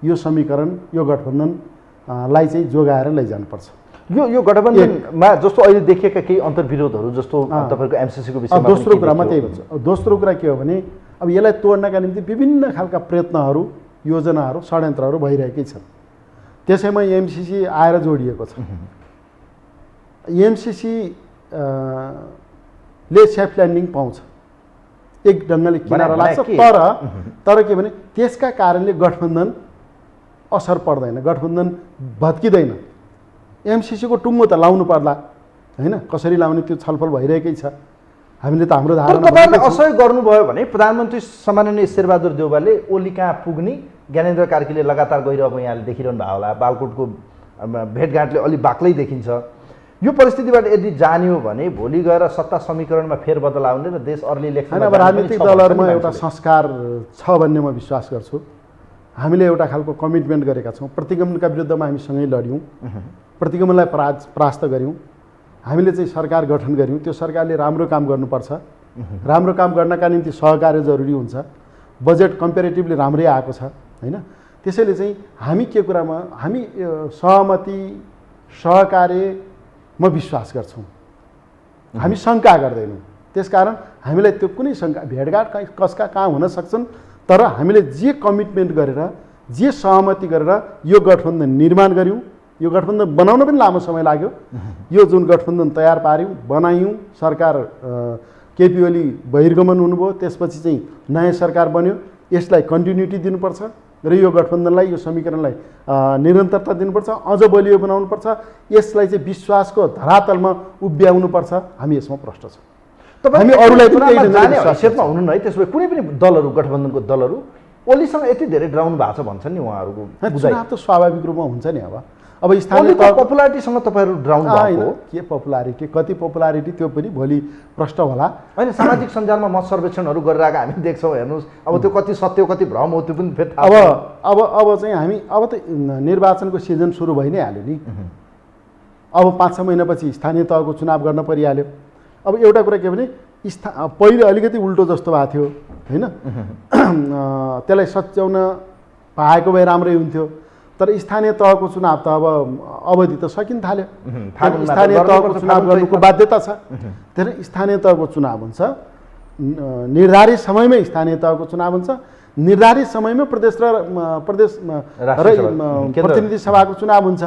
यो समीकरण, यो गठबन्धनलाई चाहिँ जोगाएर लैजानुपर्छ। यो गठबन्धनमा जस्तो अहिले देखिएका केही अन्तर्विरोधहरू जस्तो तपाईँको एमसिसीको विषयमा दोस्रो कुरा मात्रै भन्छ। दोस्रो कुरा के हो भने अब यसलाई तोड्नका निम्ति विभिन्न खालका प्रयत्नहरू, योजनाहरू, षड्यन्त्रहरू भइरहेकै छन्। त्यसैमा एमसिसी आएर जोडिएको छ। एमसिसी ले सेफ ल्यान्डिङ पाउँछ, एक ढङ्गले किनारा लाग्छ। तर के भने त्यसका कारणले गठबन्धन असर पर्दैन, गठबन्धन भत्किँदैन। एमसिसीको टुङ्गो त लाउनु पर्ला होइन, कसरी लाउने त्यो छलफल भइरहेकै छ। हामीले त हाम्रो धारणा तपाईँले असहयोग गर्नुभयो भने प्रधानमन्त्री सम्माननीय शेरबहादुर देउवाले ओली कहाँ पुग्ने ज्ञानेन्द्र कार्कीले लगातार गइरहेको यहाँले देखिरहनु भएको होला। बालकोटको भेटघाटले अलि बाक्लै देखिन्छ। यो परिस्थितिबाट यदि जाने हो भने भोलि गएर सत्ता समीकरणमा फेरबदल आउने र देश अर्ली इलेक्सन, अब राजनीतिक दलहरूमा एउटा संस्कार छ भन्ने म विश्वास गर्छु। हामीले एउटा खालको कमिटमेन्ट गरेका छौँ। प्रतिगमनका विरुद्धमा हामी सँगै लड्यौँ, प्रतिगमनलाई परास्त गऱ्यौँ। हामीले चाहिँ सरकार गठन गऱ्यौँ। त्यो सरकारले राम्रो काम गर्नुपर्छ। राम्रो काम गर्नका निम्ति सहकार्य जरुरी हुन्छ। बजेट कम्पेरिटिभली राम्रै आएको छ होइन। त्यसैले चाहिँ हामी के कुरामा हामी सहमति, सहकार्यमा विश्वास गर्छौँ, हामी शङ्का गर्दैनौँ। त्यसकारण हामीलाई त्यो कुनै शङ्का, भेटघाट कसका कहाँ हुन सक्छन्, तर हामीले जे कमिटमेन्ट गरेर, जे सहमति गरेर यो गठबन्धन निर्माण गऱ्यौँ। यो गठबन्धन बनाउन पनि लामो समय लाग्यो। यो जुन गठबन्धन तयार पार्यौँ, बनायौँ, सरकार केपी ओली बहिर्गमन हुनुभयो, त्यसपछि चाहिँ नयाँ सरकार बन्यो। यसलाई कन्टिन्युटी दिनुपर्छ र यो गठबन्धनलाई, यो समीकरणलाई निरन्तरता दिनुपर्छ, अझ बलियो बनाउनुपर्छ। यसलाई चाहिँ विश्वासको धरातलमा उभ्याउनुपर्छ। हामी यसमा प्रष्ट छौँ। हामी अरूलाई हैसियतमा हुनु है। त्यसो भए कुनै पनि दलहरू, गठबन्धनको दलहरू ओलीसँग यति धेरै डराउनु भएको छ भन्छन् नि उहाँहरूको। चुनाव त स्वाभाविक रूपमा हुन्छ नि। अब स्थानीय पपुलारिटीसँग तपाईँहरू डराउनु भएको हो। के पपुलारिटी, कति पपुलारिटी त्यो पनि भोलि प्रश्न होला होइन। सामाजिक सञ्जालमा मत सर्वेक्षणहरू गरिरहेको हामी देख्छौँ, हेर्नुहोस्। अब त्यो कति सत्य कति भ्रम हो त्यो पनि फेरि अब चाहिँ हामी अब त निर्वाचनको सिजन सुरु भइ नै हाल्यो नि। अब 5-6 महिनापछि स्थानीय तहको चुनाव गर्न परिहाल्यो। अब एउटा कुरा के भने पहिले अलिकति उल्टो जस्तो भएको थियो होइन। त्यसलाई सच्याउन पाएको भए राम्रै हुन्थ्यो। तर स्थानीय तहको चुनाव त अब अवधि त सकिन थाल्यो। स्थानीय तहको चुनाव गर्नुको बाध्यता छ। त्यसैले स्थानीय तहको चुनाव हुन्छ, निर्धारित समयमै स्थानीय तहको चुनाव हुन्छ, निर्धारित समयमै प्रदेश र प्रतिनिधि सभाको चुनाव हुन्छ।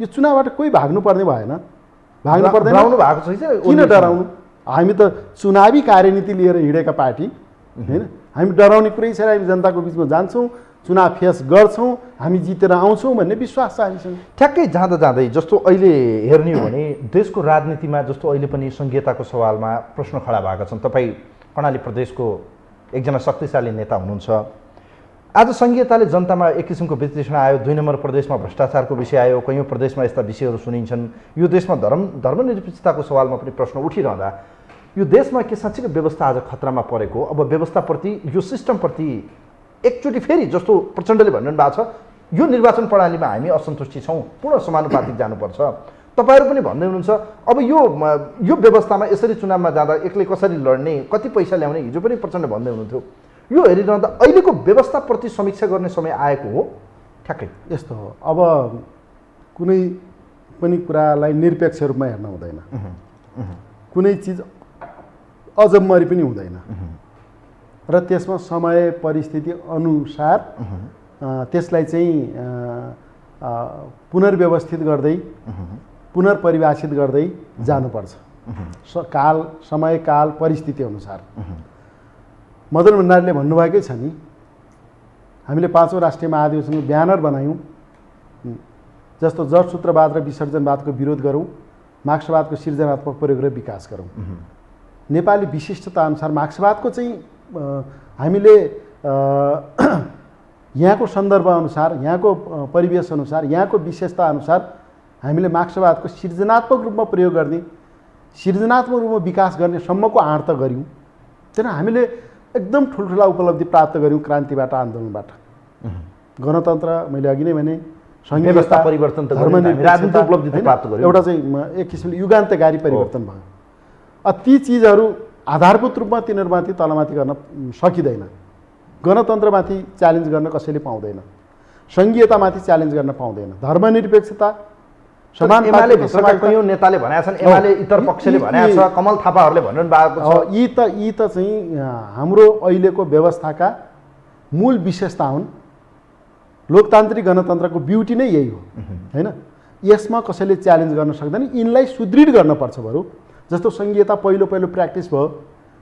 यो चुनावबाट कोही भाग्नु पर्ने भएन, भाग्नु पर्दैन। किन डराउनु? हामी त चुनावी कार्यनीति लिएर हिँडेका पार्टी होइन। हामी डराउने कुरै छैन। हामी जनताको बिचमा जान्छौँ, चुनाव फेस गर्छौँ, हामी जितेर आउँछौँ भन्ने विश्वास छ हामीसँग। ठ्याक्कै जाँदा जाँदै जस्तो अहिले हेर्ने हो भने देशको राजनीतिमा जस्तो अहिले पनि संघीयताको सवालमा प्रश्न खडा भएका छन्। तपाईँ कर्णाली प्रदेशको एकजना शक्तिशाली नेता हुनुहुन्छ। आज संघीयताले जनतामा एक किसिमको विश्लेषण आयो। 2 नम्बर प्रदेशमा भ्रष्टाचारको विषय आयो, कैयौँ प्रदेशमा यस्ता विषयहरू सुनिन्छन्। यो देशमा धर्मनिरपेक्षताको सवालमा पनि प्रश्न उठिरहँदा यो देशमा के साँच्चीको व्यवस्था आज खतरामा परेको? अब व्यवस्थाप्रति, यो सिस्टमप्रति एकचोटि फेरि जस्तो प्रचण्डले भन्नु भएको छ, यो निर्वाचन प्रणालीमा हामी असन्तुष्टि छौँ, पूर्ण समानुपातिक जानुपर्छ। तपाईँहरू पनि भन्दै हुनुहुन्छ अब यो व्यवस्थामा यसरी चुनावमा जाँदा एक्लै कसरी लड्ने, कति पैसा ल्याउने, हिजो पनि प्रचण्ड भन्दै हुनुहुन्थ्यो। यो हेरिरहँदा अहिलेको व्यवस्थाप्रति समीक्षा गर्ने समय आएको हो। ठ्याक्कै यस्तो हो। अब कुनै पनि कुरालाई निरपेक्ष रूपमा हेर्न हुँदैन। कुनै चिज अजम्मरी पनि हुँदैन। र त्यसमा समय परिस्थिति अनुसार त्यसलाई चाहिँ पुनर्व्यवस्थित गर्दै पुनर्परिभाषित गर्दै जानुपर्छ काल समय काल परिस्थिति अनुसार। मदन भण्डारीले भन्नुभएकै छ नि, हामीले 5औं राष्ट्रिय महाधिवेशनको ब्यानर बनायौँ, जस्तो जडसूत्रवाद र विसर्जनवादको विरोध गरौँ, मार्क्सवादको सृजनात्मक प्रयोग र विकास गरौँ। नेपाली विशिष्टता अनुसार मार्क्सवादको चाहिँ हामीले यहाँको सन्दर्भ अनुसार, यहाँको परिवेश अनुसार, यहाँको विशेषता अनुसार हामीले मार्क्सवादको सृजनात्मक रूपमा प्रयोग गर्ने, सृजनात्मक रूपमा विकास गर्ने सम्मको आँट त गऱ्यौँ। त्यही हामीले एकदम ठुल्ठुला उपलब्धि प्राप्त गऱ्यौँ क्रान्तिबाट, आन्दोलनबाट। गणतन्त्र, मैले अघि नै भने, व्यवस्था परिवर्तन त राजनीतिक उपलब्धि प्राप्त गर्यो, एउटा चाहिँ एक किसिमले युगान्तकारी परिवर्तन भयो। ती चिजहरू आधारभूत रूपमा तिनीहरूमाथि तलमाथि गर्न सकिँदैन। गणतन्त्रमाथि च्यालेन्ज गर्न कसैले पाउँदैन, सङ्घीयतामाथि च्यालेन्ज गर्न पाउँदैन, धर्मनिरपेक्षता एमाले भित्रका कयौं नेताले भनेका छन्, एमाले इतर पक्षले भनेका छ, कमल थापाहरूले भन्नु भएको छ। यी त चाहिँ हाम्रो अहिलेको व्यवस्थाका मूल विशेषता हुन्। लोकतान्त्रिक गणतन्त्रको ब्युटी नै यही हो हैन। यसमा कसैले च्यालेन्ज गर्न सक्दैन, यिनलाई सुदृढ गर्नुपर्छ। बरु जस्तो सङ्घीयता पहिलो प्र्याक्टिस भयो,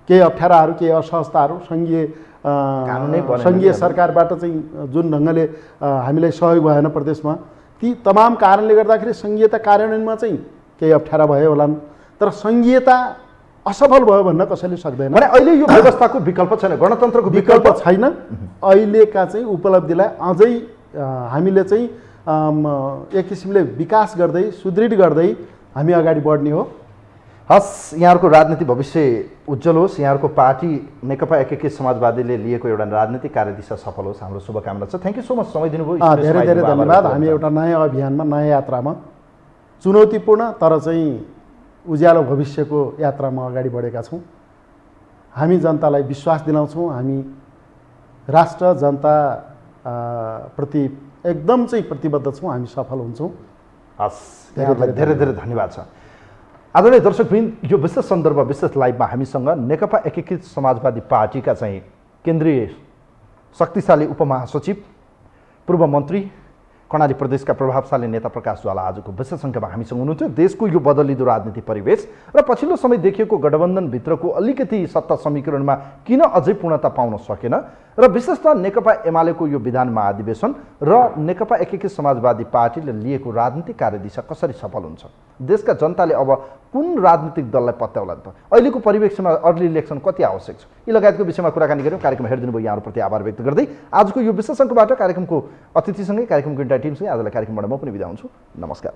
केही अप्ठ्याराहरू, केही असहजताहरू सङ्घीय सरकारबाट चाहिँ जुन ढङ्गले हामीलाई सहयोग भएन प्रदेशमा, ती तमाम कारणले गर्दाखेरि सङ्घीयता कार्यान्वयनमा चाहिँ केही अप्ठ्यारा भयो होलान्, तर सङ्घीयता असफल भयो भन्न कसैले सक्दैन। अहिले यो व्यवस्थाको विकल्प छैन, गणतन्त्रको विकल्प छैन। अहिलेका चाहिँ उपलब्धिलाई अझै हामीले चाहिँ एक किसिमले विकास गर्दै सुदृढ गर्दै हामी अगाडि बढ्ने हो। हस्, यहाँहरूको राजनीति भविष्य उज्जवल होस्, यहाँहरूको पार्टी नेकपा एकीकृत समाजवादीले लिएको एउटा राजनीतिक कार्यदिशा सफल होस्, हाम्रो शुभकामना छ। थ्याङ्क यू सो मच, समय दिनुभयो। धेरै धेरै धन्यवाद। हामी एउटा नयाँ अभियानमा, नयाँ यात्रामा, चुनौतीपूर्ण तर चाहिँ उज्यालो भविष्यको यात्रामा अगाडि बढेका छौँ। हामी जनतालाई विश्वास दिलाउँछौँ, हामी राष्ट्र जनता प्रति एकदम चाहिँ प्रतिबद्ध छौँ, हामी सफल हुन्छौँ। हस्, यहाँहरूलाई धेरै धेरै धन्यवाद छ। आदरणीय दर्शकवृन्द, यो विशेष सन्दर्भ, विशेष लाइभमा हामीसँग नेकपा एकीकृत समाजवादी पार्टीका चाहिँ केन्द्रीय शक्तिशाली उपमहासचिव, पूर्व मन्त्री, कर्णाली प्रदेशका प्रभावशाली नेता प्रकाश ज्वाला आजको विशेष सङ्ख्यामा हामीसँग हुनुहुन्थ्यो। देशको यो बदलिँदो राजनीति परिवेश र पछिल्लो समय देखिएको गठबन्धनभित्रको अलिकति सत्ता समीकरणमा किन अझै पूर्णता पाउन सकेन र विशेषतः नेकपा एमालेको यो विधान महाधिवेशन र नेकपा एकीकृत समाजवादी पार्टीले लिएको राजनीतिक कार्यदिशा कसरी सफल हुन्छ, देशका जनताले अब कुन राजनीतिक दललाई पत्याउलान् त, अहिलेको परिवेशमा अर्ली इलेक्सन कति आवश्यक छ, यी लगायतको विषयमा कुराकानी गऱ्यौँ। कार्यक्रम हेरिदिनु भयो यहाँहरूप्रति आभार व्यक्त गर्दै आजको यो विशेष अङ्कबाट कार्यक्रमको अतिथिसँगै, कार्यक्रमको इन्टायर टिमसँगै आजलाई कार्यक्रमबाट म पनि बिदा हुन्छु। नमस्कार।